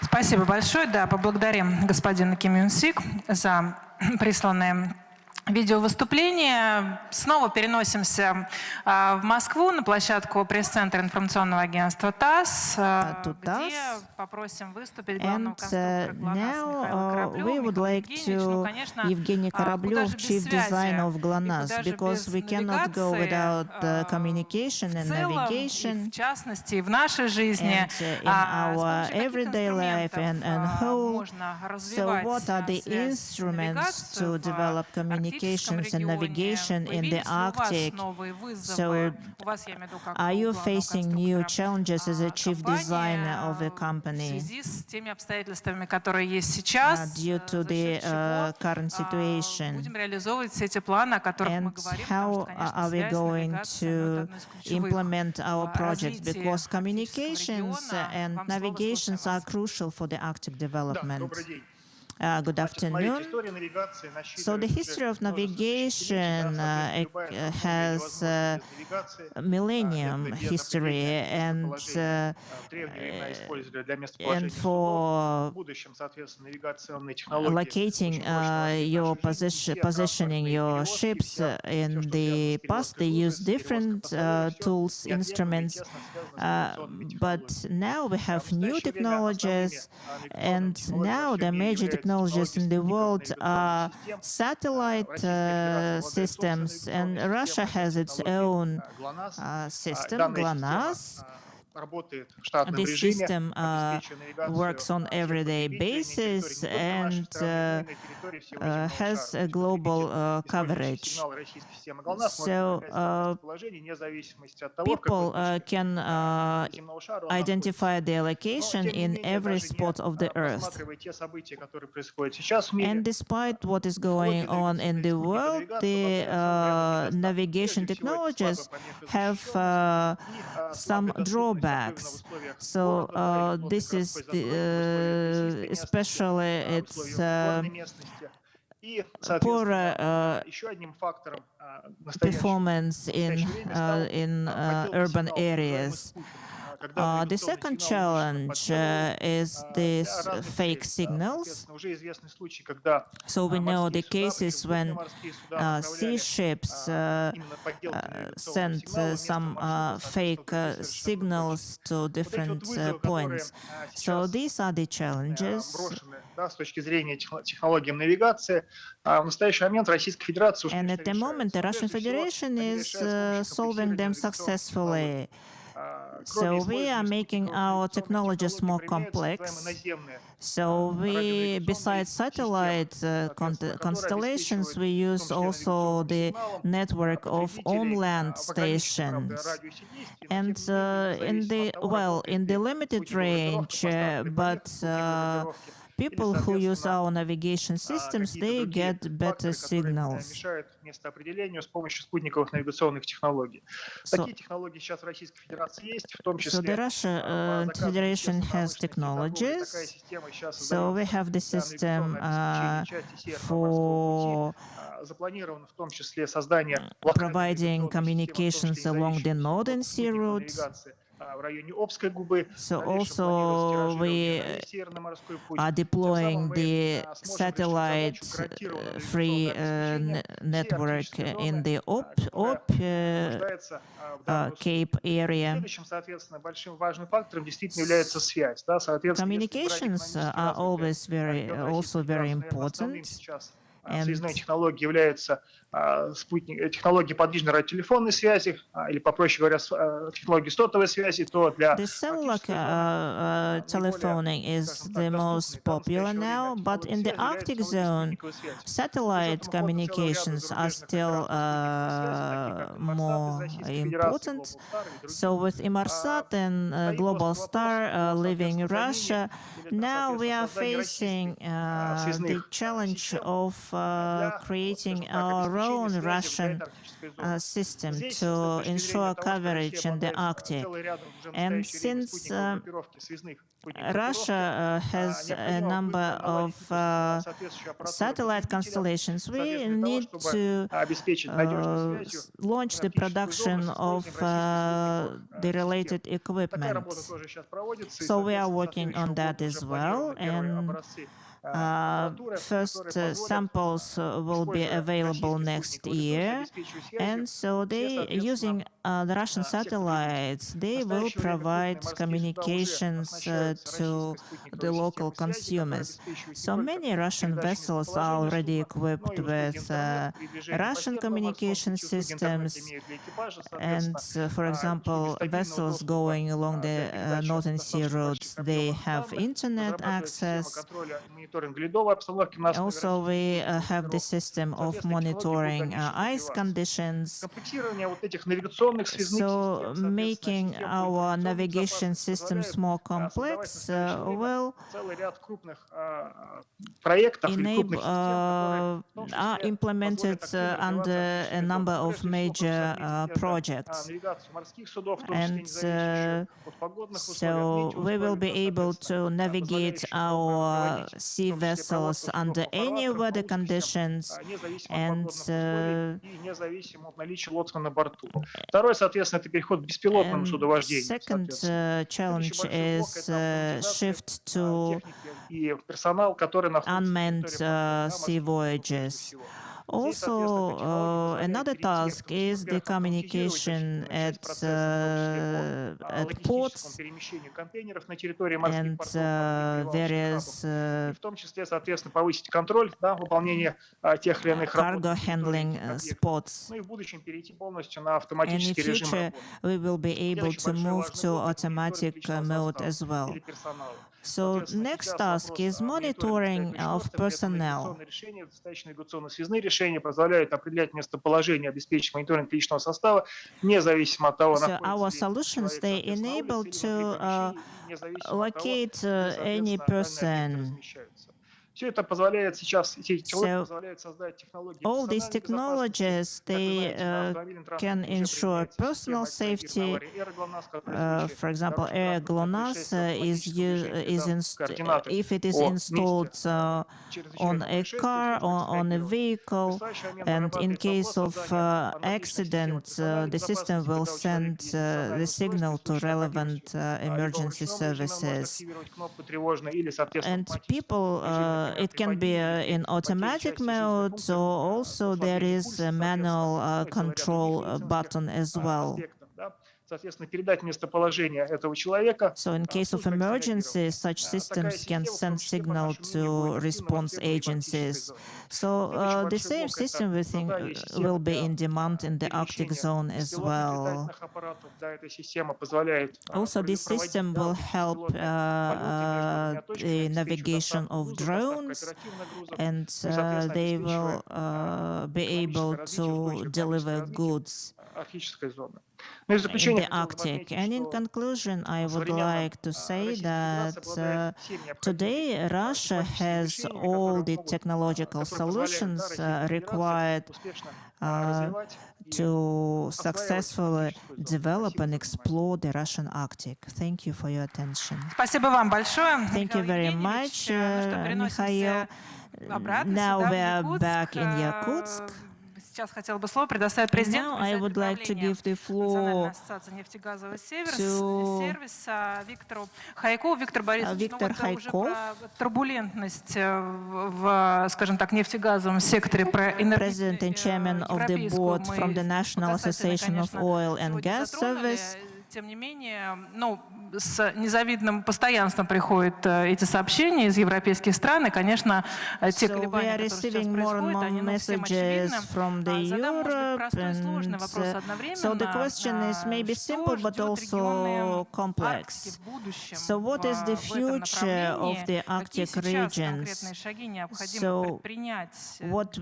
Спасибо большое. Да, поблагодарим господина Ким Юн Сик за присланные видеовыступление. Снова переносимся в Москву на площадку пресс-центра информационного агентства ТАСС, где попросим выступить главного конструктора ГЛОНАСС Михаила Кораблева. We would like to Evgeny Kораблев, chief designer of GLONASS, because we cannot go without communication and navigation, в частности, в нашей жизни, and in our everyday life and whole. So what are the instruments to develop communications and navigation in the Arctic? So are you facing new challenges as a chief designer of a company due to the current situation? And how are we going to implement our projects? Because communications and navigations are crucial for the Arctic development. Good afternoon. So the history of navigation has millennium history, and for locating your positioning your ships in the past, they use different tools, instruments, but now we have new technologies, and now the major technologies in the world are satellite systems, and Russia has its own system, GLONASS. This system works on everyday basis and has a global coverage. So people can identify their location in every spot of the Earth. And despite what is going on in the world, the navigation technologies have some drawbacks. So this is the, especially its poor performance in urban areas. The second challenge is these fake signals. So we know the cases when sea ships send some fake signals to different points. So these are the challenges. And at the moment, the Russian Federation is solving them successfully. So we are making our technologies more complex. So we, besides satellite constellations, we use also the network of on-land stations. And in the limited range, but people who use our navigation systems, they get better signals. So the Russian Federation has technologies. So we have the system for providing communications along the Northern Sea route. So also we are deploying the satellite-free network in the Cape area. Communications are always also very important. Технологии подвижной радиотелефонной связи, или, попроще говоря, технологии сотовой связи, то для... The cellular telephoning is the most popular now, but in the Arctic zone, satellite communications are still more important. So with Inmarsat and Globalstar living in Russia, now we are facing the challenge of creating our own Russian system to ensure coverage in the Arctic. And since Russia has a number of satellite constellations, we need to launch the production of the related equipment. So we are working on that as well. And First samples will be available next year, and so they, using the Russian satellites, they will provide communications to the local consumers. So many Russian vessels are already equipped with Russian communication systems, and for example, vessels going along the Northern Sea routes, they have internet access. Also, we have the system of monitoring ice conditions. So making our navigation systems more complex will enable, are implemented under a number of major projects. And so we will be able to navigate our sea vessels under any weather conditions, and second challenge is shift to unmanned sea voyages. Also, another task is the communication at ports and various cargo handling spots. And in future, we will be able to move to automatic mode as well. So next task is monitoring of personnel. So our solutions, they enable to locate any person. So all these technologies, they can ensure personal safety. For example, Air GLONASS if it is installed on a car or on a vehicle, and in case of accident, the system will send the signal to relevant emergency services. And people, it can be in automatic mode, so also there is a manual control button as well. So in case of emergency, such systems can send signal to response agencies. So the same system, we think, will be in demand in the Arctic zone as well. Also, this system will help the navigation of drones, and they will be able to deliver goods in the Arctic. And in conclusion, I would like to say that today Russia has all the technological solutions required to successfully develop and explore the Russian Arctic. Thank you for your attention. Thank you very much, Mikhail. Now we are back in Yakutsk. Now I would like to give the floor to Виктор Хайков, President and Chairman of the Board from the National Association of Oil and Gas Service. Тем не менее, с незавидным постоянством приходят эти сообщения из европейских стран, и, конечно, те колебания, которые сейчас происходят, они всем очевидны. Задам, может быть, простой и сложный вопрос одновременно. So the question is maybe simple, but also complex. So what is the future of the Arctic regions? So what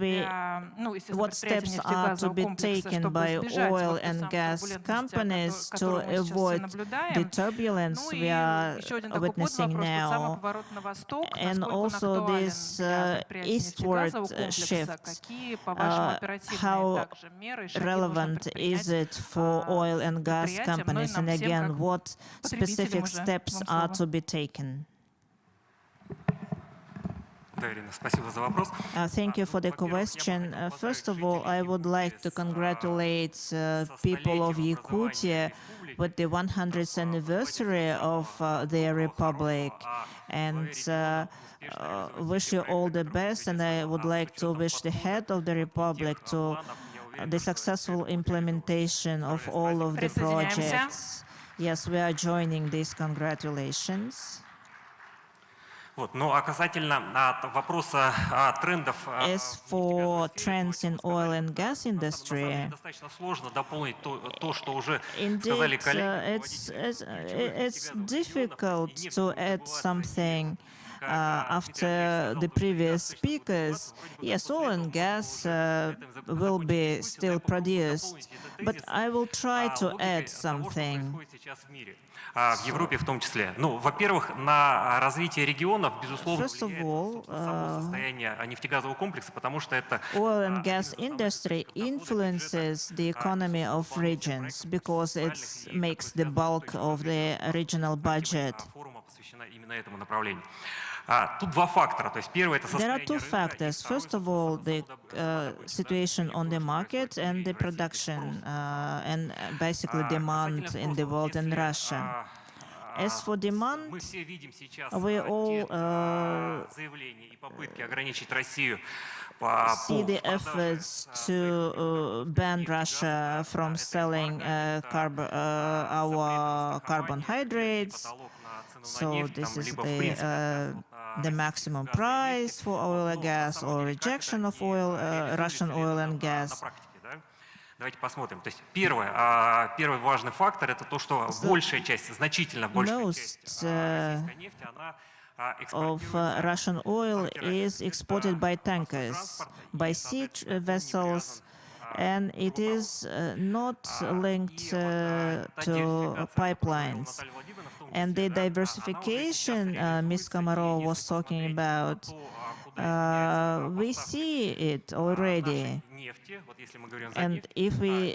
steps are to be taken by oil and gas companies to avoid the turbulence we are witnessing now, and also this eastward shift? How relevant is it for oil and gas companies? And again, what specific steps are to be taken? Thank you for the question. First of all, I would like to congratulate people of Yakutia with the 100th anniversary of their republic, and wish you all the best. And I would like to wish the head of the republic to the successful implementation of all of the projects. Yes, we are joining these congratulations. As for trends in oil and gas industry, indeed, it's difficult to add something after the previous speakers. Yes, oil and gas will be still produced, but I will try to add something. В Европе в том числе. Ну, во-первых, на развитие регионов, безусловно, влияет само состояние нефтегазового комплекса, потому что это... Oil and gas industry influences the economy of regions because it makes the bulk of the regional budget. Форума посвящена именно этому направлению. Тут два фактора. То есть первый — это There are состояние two рынка. factors. First of all, the situation on the market and the production and basically demand in the world and Russia. As for demand, Мы все видим сейчас we all заявления и попытки ограничить Россию see the efforts to ban Russia from selling our carbohydrates. So this is the maximum price for oil and gas, or rejection of oil, Russian oil and gas. Давайте посмотрим. То есть первый важный фактор — это то, что большая часть, значительно большая часть российской нефти, она of Russian oil is exported by tankers, by sea vessels, and it is not linked to pipelines. And the diversification Ms. Komarova was talking about, we see it already. And if we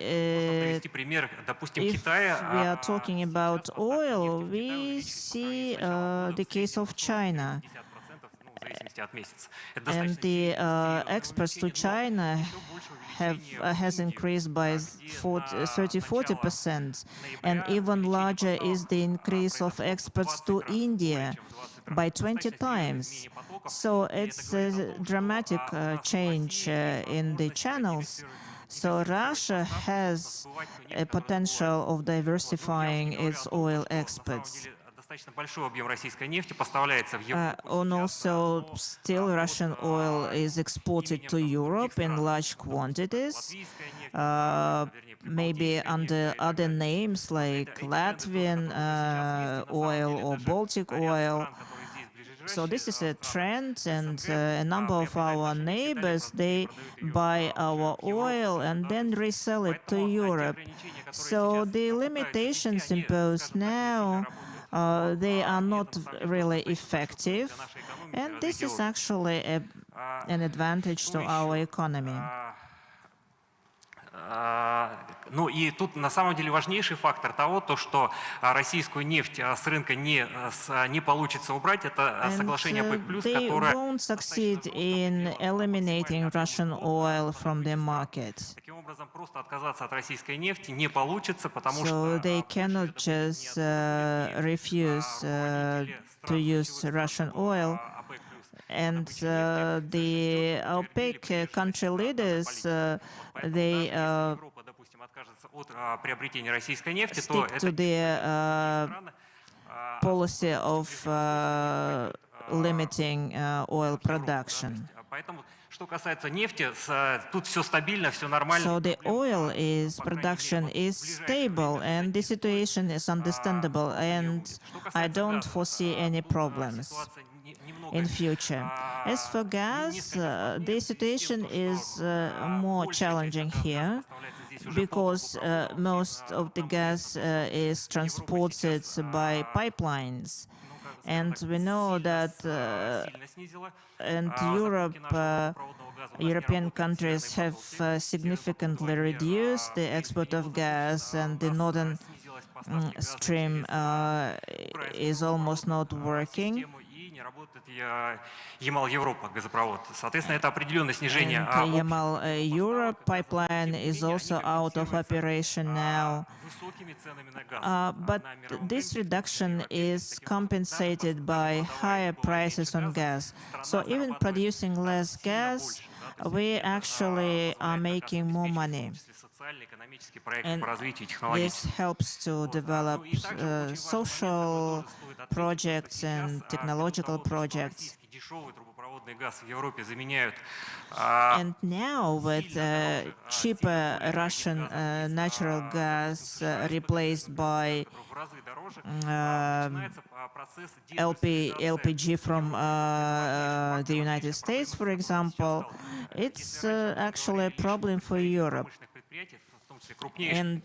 are talking about oil, we see the case of China. And the exports to China has increased by 30–40%, and even larger is the increase of exports to India by 20 times. So it's a dramatic change in the channels. So Russia has a potential of diversifying its oil exports. And also, still Russian oil is exported to Europe in large quantities, maybe under other names like Latvian oil or Baltic oil. So this is a trend, and a number of our neighbors, they buy our oil and then resell it to Europe. So the limitations imposed now, they are not really effective, and this is actually an advantage to our economy. Ну и тут на самом деле важнейший фактор того, то, что российскую нефть с рынка не получится убрать, это соглашение ОПЕК+, которое... They won't succeed in eliminating Russian oil from the market. Таким образом, просто отказаться от российской нефти не получится, потому что... So they cannot just refuse to use Russian oil. And the OPEC country leaders, they stick to the policy of limiting oil production. Что касается нефти, тут все стабильно, все нормально. So the oil production is stable, and the situation is understandable, and I don't foresee any problems in future. As for gas, the situation is more challenging here, because most of the gas is transported by pipelines. And we know that European countries have significantly reduced the export of gas, and the northern stream is almost not working. Ямал-Европа газопровод. Соответственно, это определенное снижение. And Yamal-Europe pipeline is also out of operation now. But this reduction is compensated by higher prices on gas. So even producing less gas, we actually are making more money. And this helps to develop social projects and technological projects. And now with cheaper Russian natural gas replaced by LPG from the United States, for example, it's actually a problem for Europe. And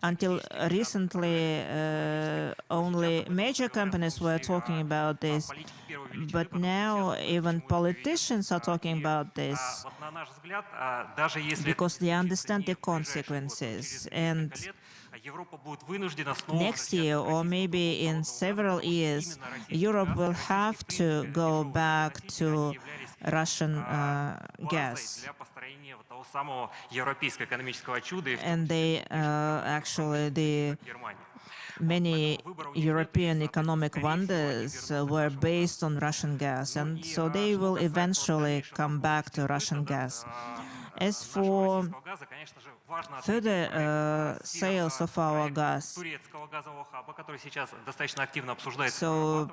until recently, only major companies were talking about this, but now even politicians are talking about this because they understand the consequences. And next year, or maybe in several years, Europe will have to go back to Russian gas. And they actually, many European economic wonders were based on Russian gas, and so they will eventually come back to Russian gas. As for further sales of our gas, so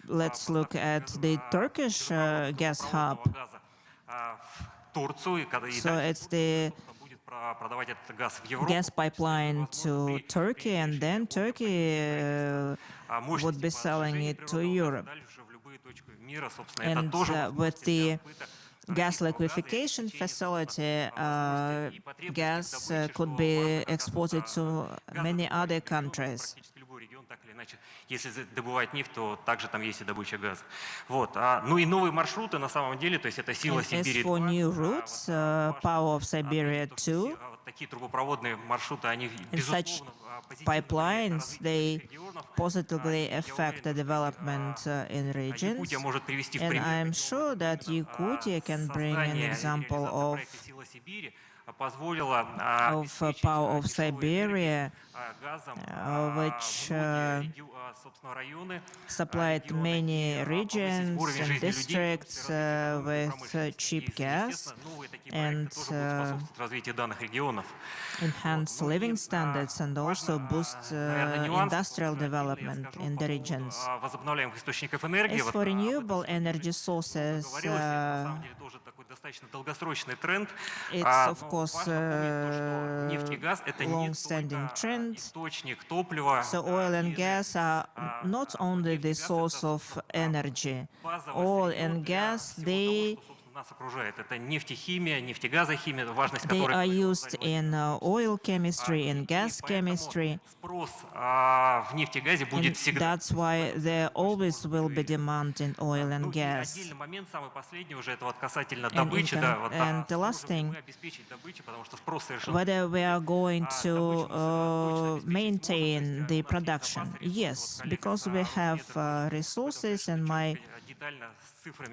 let's look at the Turkish gas hub. So it's the gas pipeline to Turkey, and then Turkey would be selling it to Europe. And with the gas liquefaction facility, gas could be exported to many other countries. Если добывать нефть, то также там есть и добыча газа. Вот. Ну и новые маршруты на самом деле, то есть это сила Сибири. As for new routes, Power of Siberia 2, такие трубопроводные маршруты, они безусловно pipelines, they positively affect the development in regions. And I'm sure that Yakutia can bring an example of Power of Siberia, which supplied many regions and districts with cheap gas and enhance living standards and also boost industrial development in the regions. As for renewable energy sources, it's of course a long-standing trend. So oil and gas are not only the source of energy. Oil and gas, they are used in oil chemistry, in gas chemistry. And that's why there always will be demand in oil and gas. And the last thing, whether we are going to maintain the production. Yes, because we have resources, and my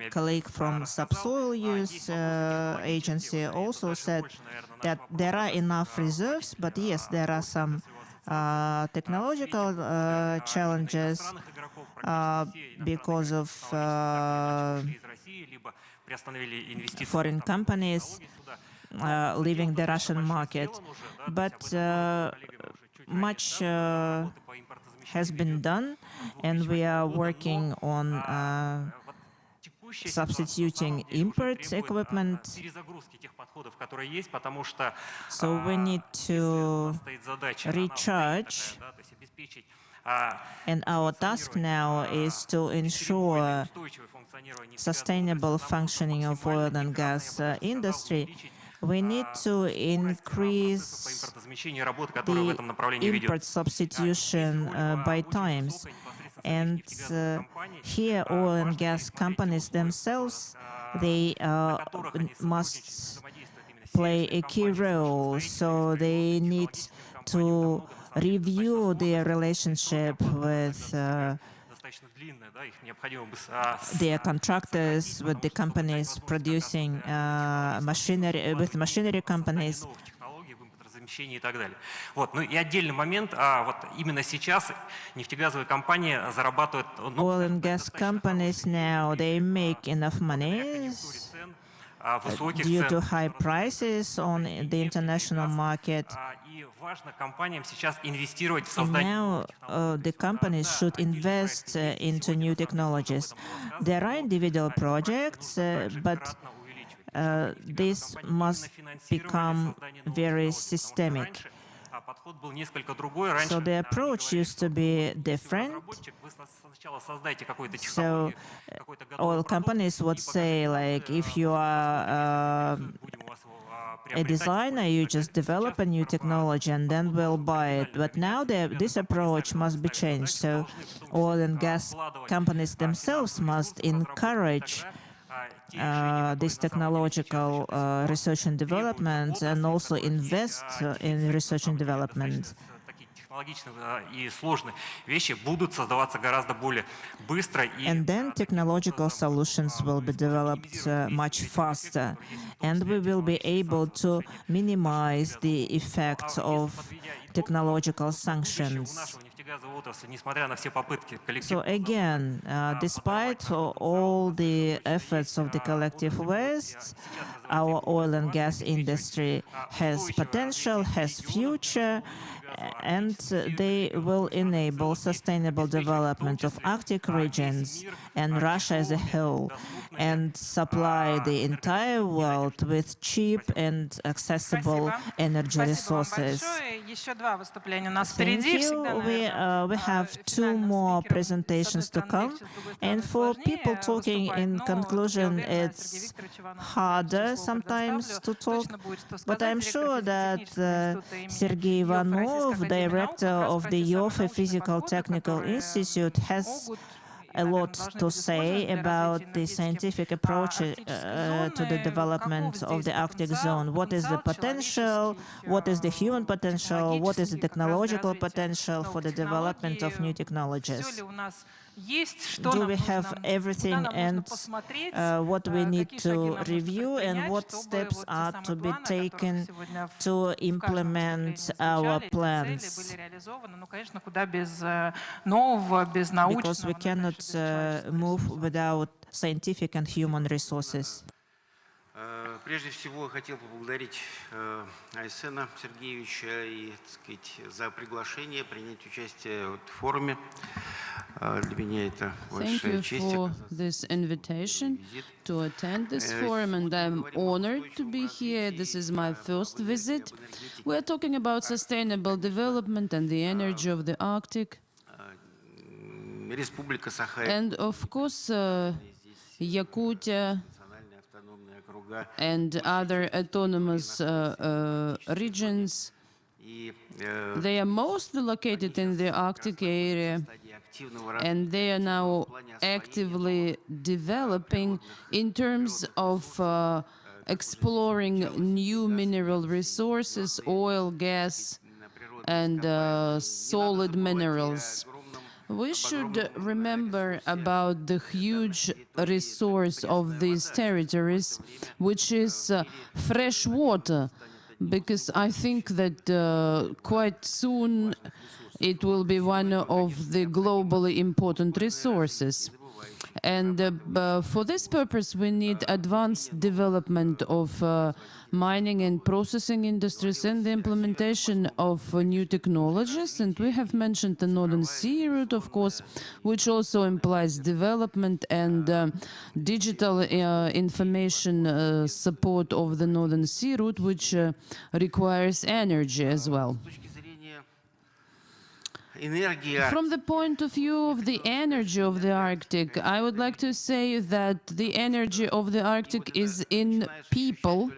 colleague from Subsoil Use Agency also said that there are enough reserves, but yes, there are some technological challenges because of foreign companies leaving the Russian market. But much has been done, and we are working on substituting import equipment. So we need to recharge, and our task now is to ensure sustainable functioning of oil and gas industry. We need to increase the import substitution by times. And here, oil and gas companies themselves, they must play a key role. So they need to review their relationship with They are contractors with the companies producing machinery, with machinery companies. И так далее. Вот. Ну и отдельный момент, вот именно сейчас нефтегазовые компании зарабатывают... Oil and gas companies now, they make enough money due to high prices on the international market. And now the companies should invest into new technologies. There are individual projects, but this must become very systemic. So the approach used to be different. So oil companies would say, like, if you are a designer, you just develop a new technology and then we'll buy it. But now this approach must be changed. So oil and gas companies themselves must encourage this technological research and development and also invest in research and development. And then technological solutions will be developed much faster, and we will be able to minimize the effects of technological sanctions. So again, despite all the efforts of the collective West, our oil and gas industry has potential, has future, and they will enable sustainable development of Arctic regions and Russia as a whole, and supply the entire world with cheap and accessible energy resources. Thank you. We have two more presentations to come, and for people talking in conclusion, it's harder sometimes to talk, but I'm sure that Sergei Ivanov, director of the Yofa Physical Technical Institute, has a lot to say about the scientific approach to the development of the Arctic zone. What is the potential? What is the human potential? What is the technological potential for the development of new technologies? Do we have everything, and what we need to review, and what steps are to be taken to implement our plans? Because we cannot move without scientific and human resources. Прежде всего, хотел поблагодарить Айсена Сергеевича и, так сказать, за приглашение принять участие в форуме. Для меня это большая честь. Thank you for this invitation to attend this forum, and I'm honored to be here. This is my first visit. We are talking about sustainable development and the energy of the Arctic. And of course, Yakutia and other autonomous regions, they are mostly located in the Arctic area, and they are now actively developing in terms of exploring new mineral resources, oil, gas, and solid minerals. We should remember about the huge resource of these territories, which is fresh water, because I think that quite soon it will be one of the globally important resources. And for this purpose, we need advanced development of mining and processing industries and the implementation of new technologies. And we have mentioned the Northern Sea route, of course, which also implies development and digital information support of the Northern Sea route, which requires energy as well. From the point of view of the energy of the Arctic, I would like to say that the energy of the Arctic is in people,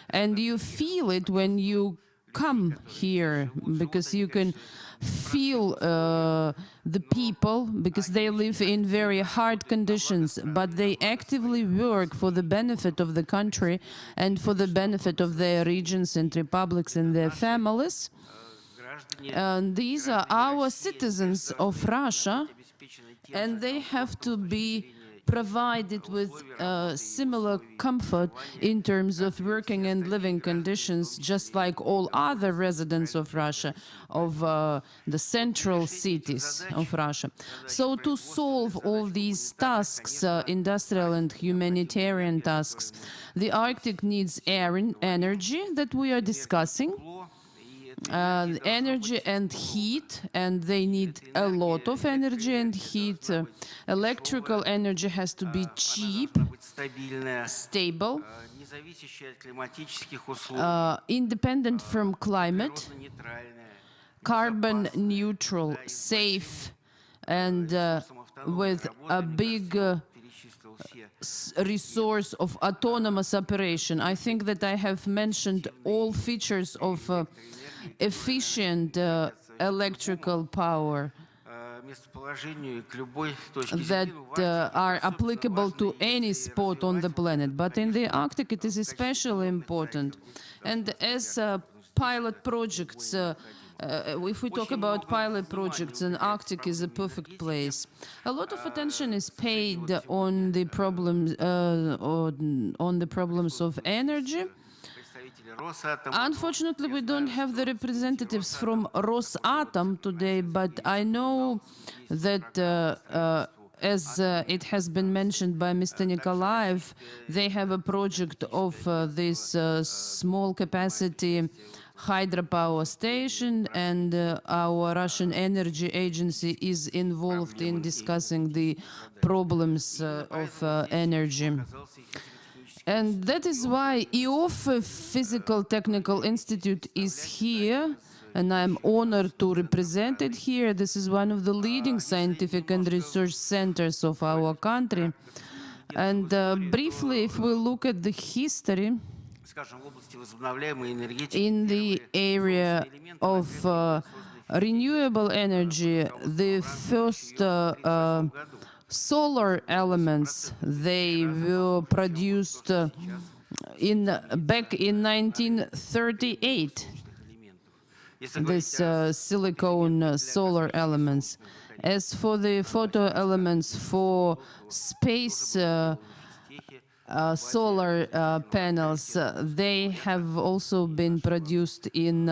and you feel it when you come here, because you can feel the people, because they live in very hard conditions, but they actively work for the benefit of the country and for the benefit of their regions and republics and their families. These are our citizens of Russia, and they have to be provided with similar comfort in terms of working and living conditions, just like all other residents of Russia, of the central cities of Russia. So to solve all these tasks, industrial and humanitarian tasks, the Arctic needs air and energy that we are discussing. Energy and heat, and they need a lot of energy and heat. Electrical energy has to be cheap, stable, independent from climate, carbon neutral, safe, and with a big resource of autonomous operation. I think that I have mentioned all features of efficient electrical power that are applicable to any spot on the planet. But in the Arctic, it is especially important. And as pilot projects, if we talk about pilot projects, then Arctic is a perfect place. A lot of attention is paid on the problems of energy. Unfortunately, we don't have the representatives from Rosatom today, but I know that as it has been mentioned by Mr. Nikolaev, they have a project of this small capacity hydropower station, and our Russian Energy Agency is involved in discussing the problems of energy. And that is why IOF Physical Technical Institute is here, and I'm honored to represent it here. This is one of the leading scientific and research centers of our country. And briefly, if we look at the history, in the area of renewable energy, the first solar elements, they were produced back in 1938, this silicone solar elements. As for the photo elements for space solar panels, they have also been produced in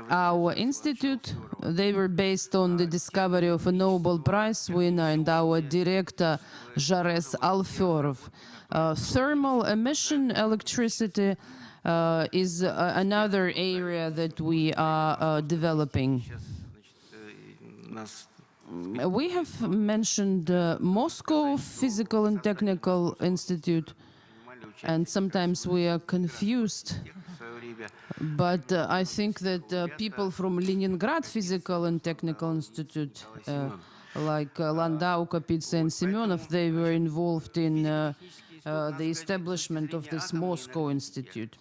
our institute. They were based on the discovery of a Nobel Prize winner and our director, Jares Alferov. Thermal emission electricity is another area that we are developing. We have mentioned Moscow Physical and Technical Institute, and sometimes we are confused. But I think that people from Leningrad Physical and Technical Institute, like Landau, Kapitsa, and Semyonov, they were involved in the establishment of this Moscow Institute.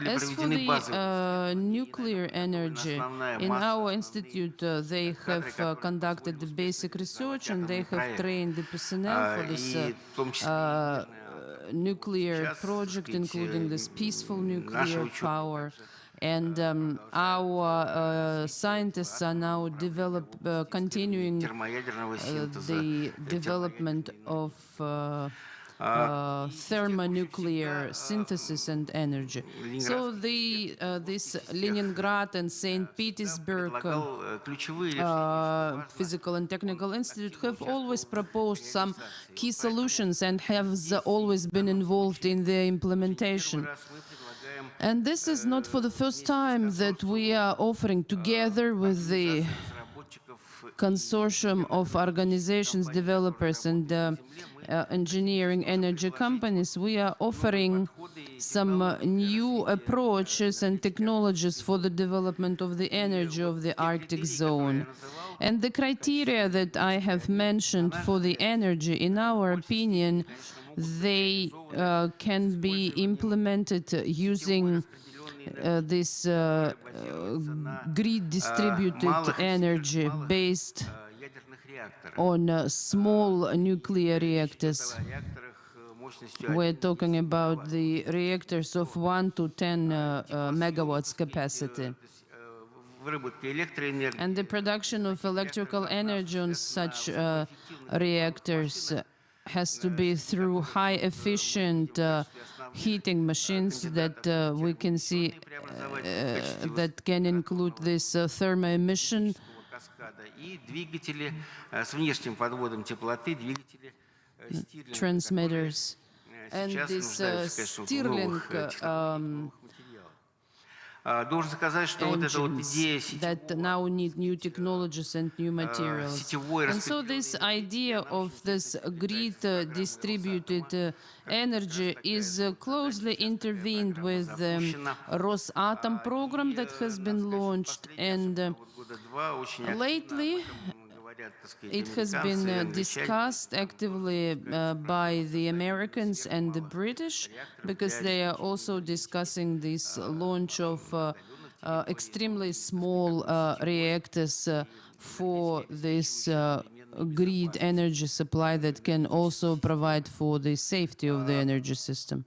As for the nuclear energy, in our institute, they have conducted the basic research, and they have trained the personnel for this nuclear project, including this peaceful nuclear power. And our scientists are now continuing the development of thermonuclear synthesis and energy. So this Leningrad and St. Petersburg Physical and Technical Institute have always proposed some key solutions and have always been involved in their implementation. And this is not for the first time that we are offering, together with the consortium of organizations, developers, and engineering energy companies, we are offering some new approaches and technologies for the development of the energy of the Arctic zone. And the criteria that I have mentioned for the energy, in our opinion, they can be implemented using this grid distributed energy based on small nuclear reactors. We're talking about the reactors of 1 to 10 megawatts capacity. выработка электроэнергии. And the production of electrical energy on such reactors has to be through high efficient heating machines that we can see that can include this thermal emission И двигатели с внешним подводом теплоты, двигатели transmitters. And сейчас this нуждаются, конечно, в новых Stirling Должен сказать, что вот эта вот идея that now need new technologies and new materials. And so this idea of this grid distributed energy is closely intervened with the Rosatom program that has been launched, and lately it has been discussed actively by the Americans and the British, because they are also discussing this launch of extremely small reactors for this grid energy supply that can also provide for the safety of the energy system.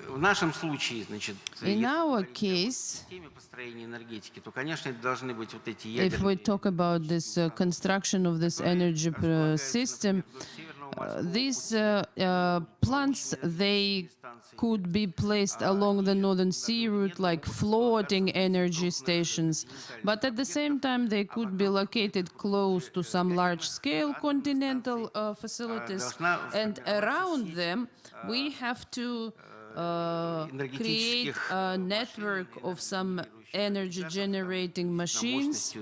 В нашем случае, значит, in our case, if we talk about this construction of this energy system, these plants, they could be placed along the Northern Sea route like floating energy stations, but at the same time they could be located close to some large-scale continental facilities, and around them we have to create a network of some energy generating machines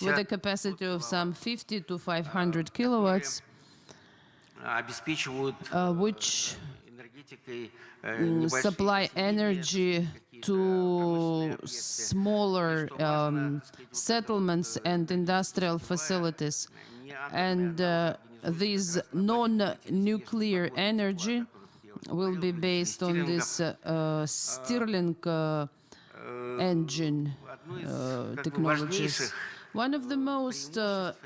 with a capacity of some 50 to 500 kilowatts, which supply energy to smaller settlements and industrial facilities. And this non-nuclear energy will be based on this Stirling engine technologies. One of the most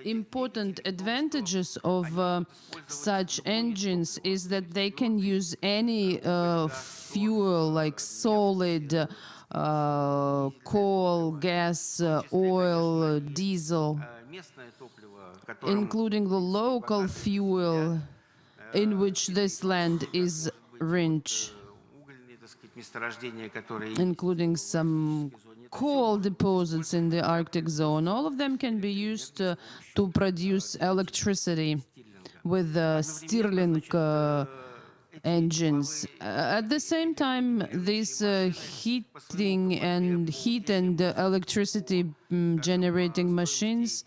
important advantages of such engines is that they can use any fuel like solid, coal, gas, oil, diesel, including the local fuel in which this land is rich, including some coal deposits in the Arctic zone. All of them can be used to produce electricity with Stirling engines. At the same time, this heating and heat and electricity generating machines,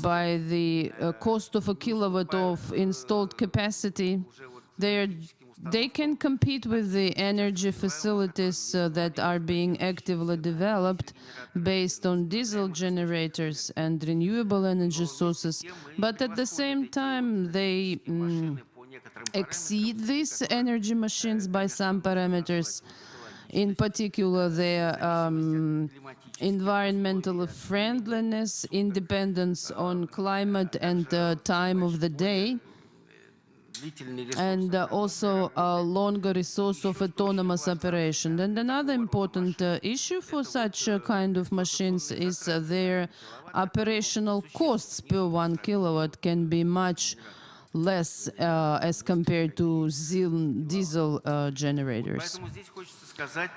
by the cost of a kilowatt of installed capacity, they can compete with the energy facilities that are being actively developed based on diesel generators and renewable energy sources. But at the same time, they exceed these energy machines by some parameters, in particular their environmental friendliness, independence on climate and time of the day, and also a longer resource of autonomous operation. And another important issue for such kind of machines is their operational costs per 1 kilowatt can be much less as compared to diesel generators.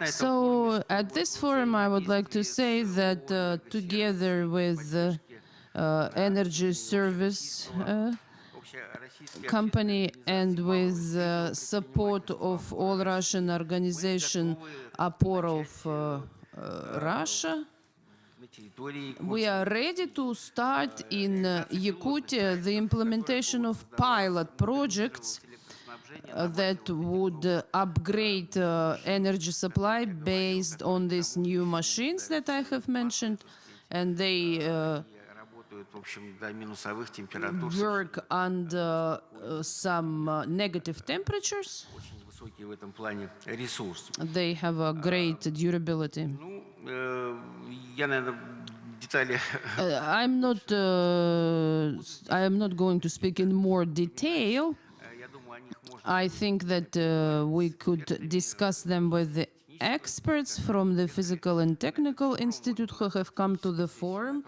So at this forum, I would like to say that together with energy service company and with support of all Russian organization Opora of Russia, we are ready to start in Yakutia the implementation of pilot projects that would upgrade energy supply based on these new machines that I have mentioned, and they work under some negative temperatures. They have a great durability. I am not going to speak in more detail. I think that we could discuss them with the experts from the Physical and Technical Institute who have come to the forum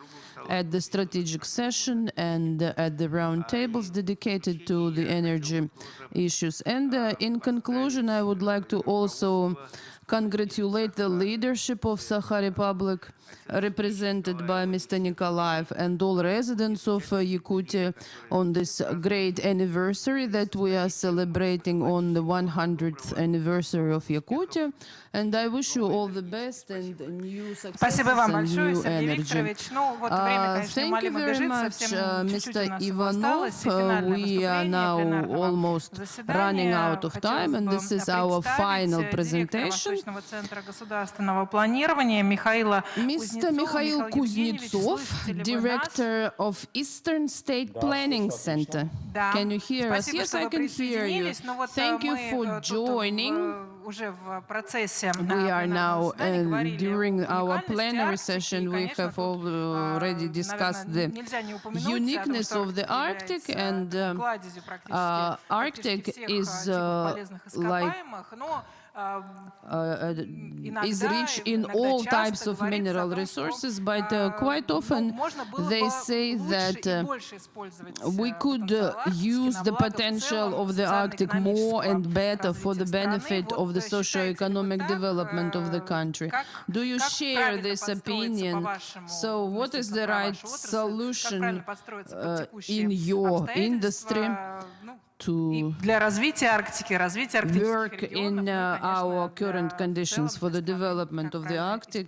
at the strategic session and at the round tables dedicated to the energy issues. And in conclusion, I would like to also congratulate the leadership of Sakha Republic, represented by Mr. Nikolaev, and all residents of Yakutia on this great anniversary that we are celebrating on the 100th anniversary of Yakutia. And I wish you all the best and new successes Спасибо вам and большое, new Сергей energy. Викторович. Ну, вот время, конечно, Thank you неумолимо very бежит, much, совсем чуть-чуть у Mr. нас всего осталось. И Ivanov. финальное We are выступление now пленарного almost running заседания. out of time, and this is our final Представить директора presentation. Восточного центра государственного планирования Михаила Mr. Mikhail Kuznetsov, Director of Eastern State Planning Center. Can you hear us? Спасибо, Yes, что I вы can hear you. присоединились. Ну вот Thank you мы for тут joining. уже в процессе We are now, говорили during our уникальности plenary Арктики, session, и, we конечно, have тут, already discussed the нельзя не упомянуть uniqueness о том, of the что Arctic, and кладезью практически Arctic всех is типов полезных like ископаемых, но is rich in all types of mineral resources, but quite often they say that we could use the potential of the Arctic more and better for the benefit of the socio-economic development of the country. Do you share this opinion? So what is the right solution in your industry to work in our current conditions for the development of the Arctic,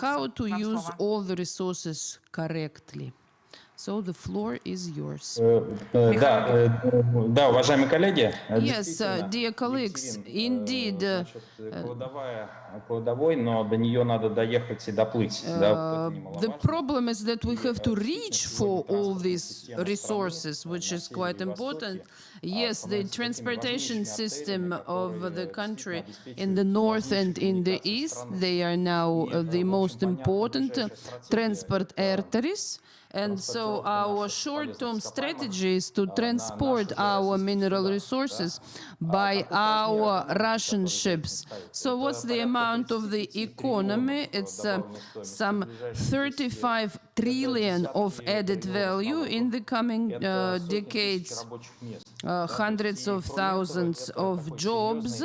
how to use all the resources correctly? So the floor is yours. Да, уважаемые коллеги. Yes, dear colleagues, indeed. Кладовой, но до нее надо доехать и доплыть. The problem is that we have to reach for all these resources, which is quite important. Yes, the transportation system of the country in the north and in the east, they are now the most important transport arteries. And so our short-term strategy is to transport our mineral resources by our Russian ships. So what's the amount of the economy? It's some 35 trillion of added value in the coming decades, hundreds of thousands of jobs.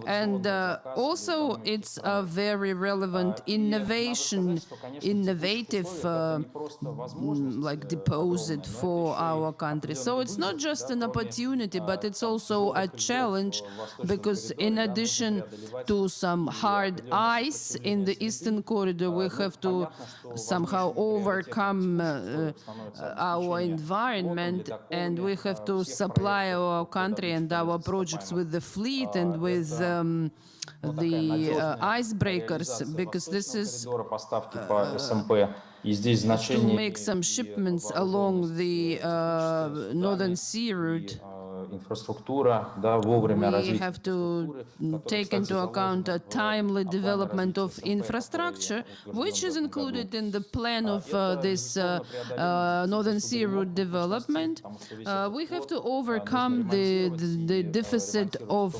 And also it's a very relevant innovative like deposit for our country. So it's not just an opportunity, but it's also a challenge, because in addition to some hard ice in the eastern corridor, we have to somehow overcome our environment, and we have to supply our country and our projects with the fleet and with the icebreakers, because this is to make some shipments along the Northern Sea route. We have to take into account a timely development of infrastructure, which is included in the plan of this Northern Sea route development. We have to overcome the deficit of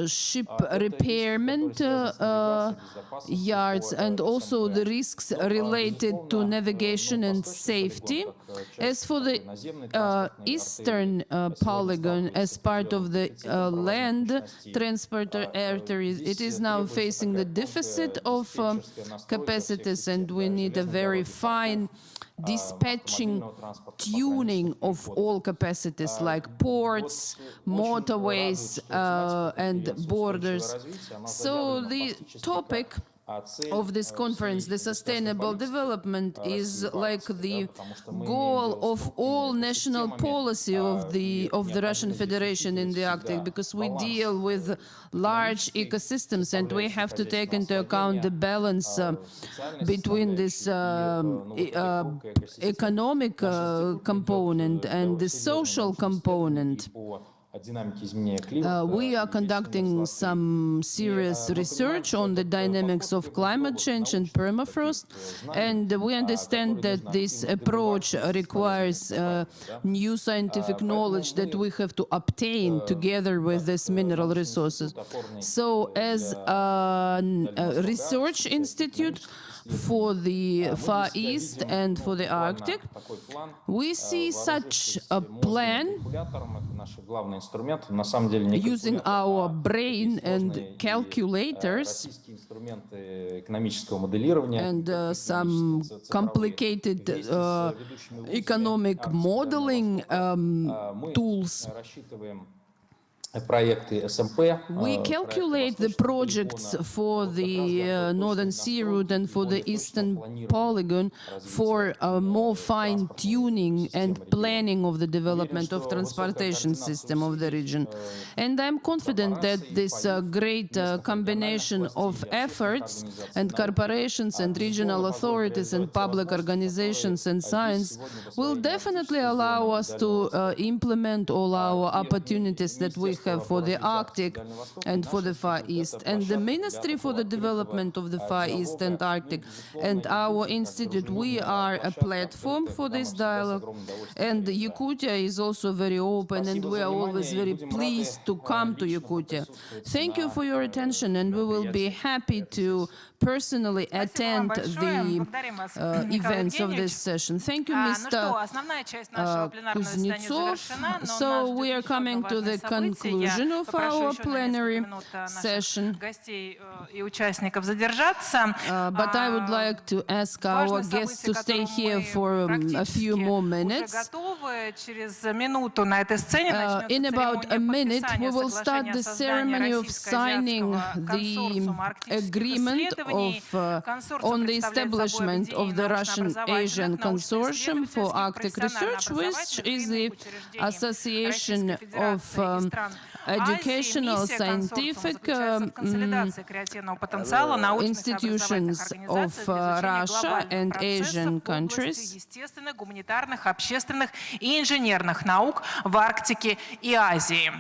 ship repairment yards, and also the risks related to navigation and safety. As for the eastern polygon, as part of the land transporter arteries, it is now facing the deficit of capacities, and we need a very fine dispatching tuning of all capacities like ports, motorways, and borders. So the topic of this conference, the sustainable development, is like the goal of all national policy of the Russian Federation in the Arctic, because we deal with large ecosystems, and we have to take into account the balance between this economic component and the social component. We are conducting some serious research on the dynamics of climate change and permafrost, and we understand that this approach requires new scientific knowledge that we have to obtain together with these mineral resources. So as a research institute for the Far East and for the Arctic, we see such a plan using our brain and calculators and some complicated economic modeling tools. We calculate the projects for the Northern Sea Route and for the Eastern Polygon for more fine-tuning and planning of the development of transportation system of the region. And I'm confident that this great combination of efforts and corporations and regional authorities and public organizations and science will definitely allow us to implement all our opportunities that we have for the Arctic and for the Far East. And the Ministry for the Development of the Far East and Arctic and our institute, we are a platform for this dialogue. And Yakutia is also very open, and we are always very pleased to come to Yakutia. Thank you for your attention, and we will be happy to personally attend the events of this session. Thank you, Mr. Kuznetsov. So we are coming to the conclusion of our plenary session. But I would like to ask our guests to stay here for a few more minutes. In about a minute, we will start the ceremony of signing the agreement on the establishment of the Russian-Asian Consortium for Arctic Research, which is the association of educational, scientific institutions of Russia and Asian countries. Гуманитарных, общественных и инженерных наук в Арктике и Азии.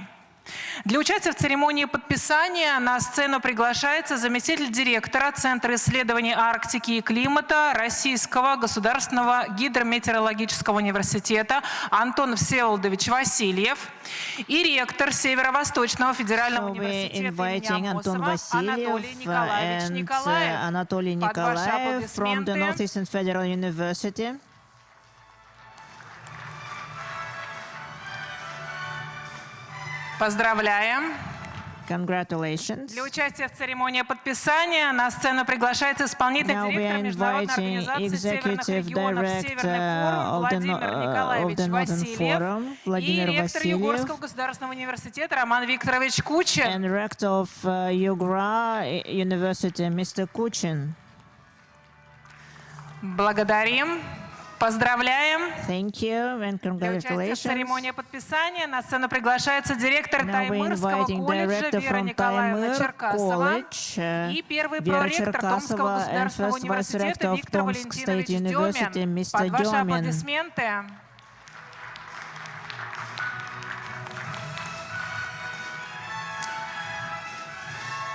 Для участия в церемонии подписания на сцену приглашается заместитель директора Центра исследований Арктики и климата Российского государственного гидрометеорологического университета Антон Всеволодович Васильев и ректор Северо-Восточного федерального университета имени Амосова Анатолий Николаев. From the Northeastern Federal University. Поздравляем! Congratulations. Для участия в церемонии подписания на сцену приглашается исполнительный директор Международной организации северных регионов Северный форум Владимир Николаевич Васильев и ректор Югорского государственного университета Роман Викторович Кучин. And rector of Yugra University, Mr. Kuchin. Благодарим. Поздравляем! Thank you and congratulations. Для участия в церемонии подписания на сцену приглашается директор Таймырского колледжа Вера Николаевна Черкасова и первый проректор Томского государственного университета Виктор Валентинович Демин. Под ваши аплодисменты.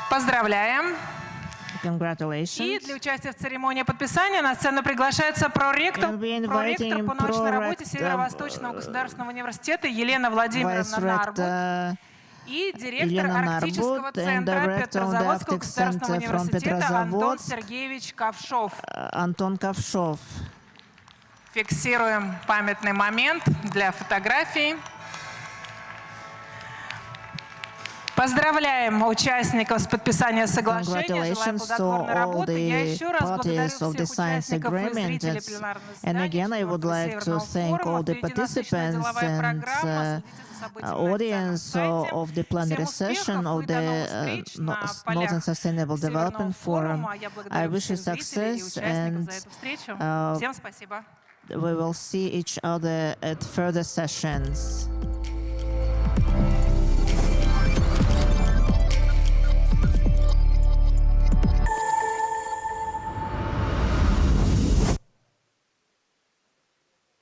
Поздравляем! Congratulations. И для участия в церемонии подписания на сцену приглашается проректор по научной работе Северо-Восточного государственного университета Елена Владимировна Нарбут и директор Арктического центра Петрозаводского государственного университета Антон Сергеевич Ковшов. Антон Ковшов. Фиксируем памятный момент для фотографий. Поздравляем участников с подписанием соглашения. Желаем плодотворной работы. Я еще раз благодарю всех участников и зрителей пленарного заседания. And again, I would like to thank all the participants and audience of the plenary session of the Northern Sustainable Development Forum. I wish you success and we will see each other at further sessions.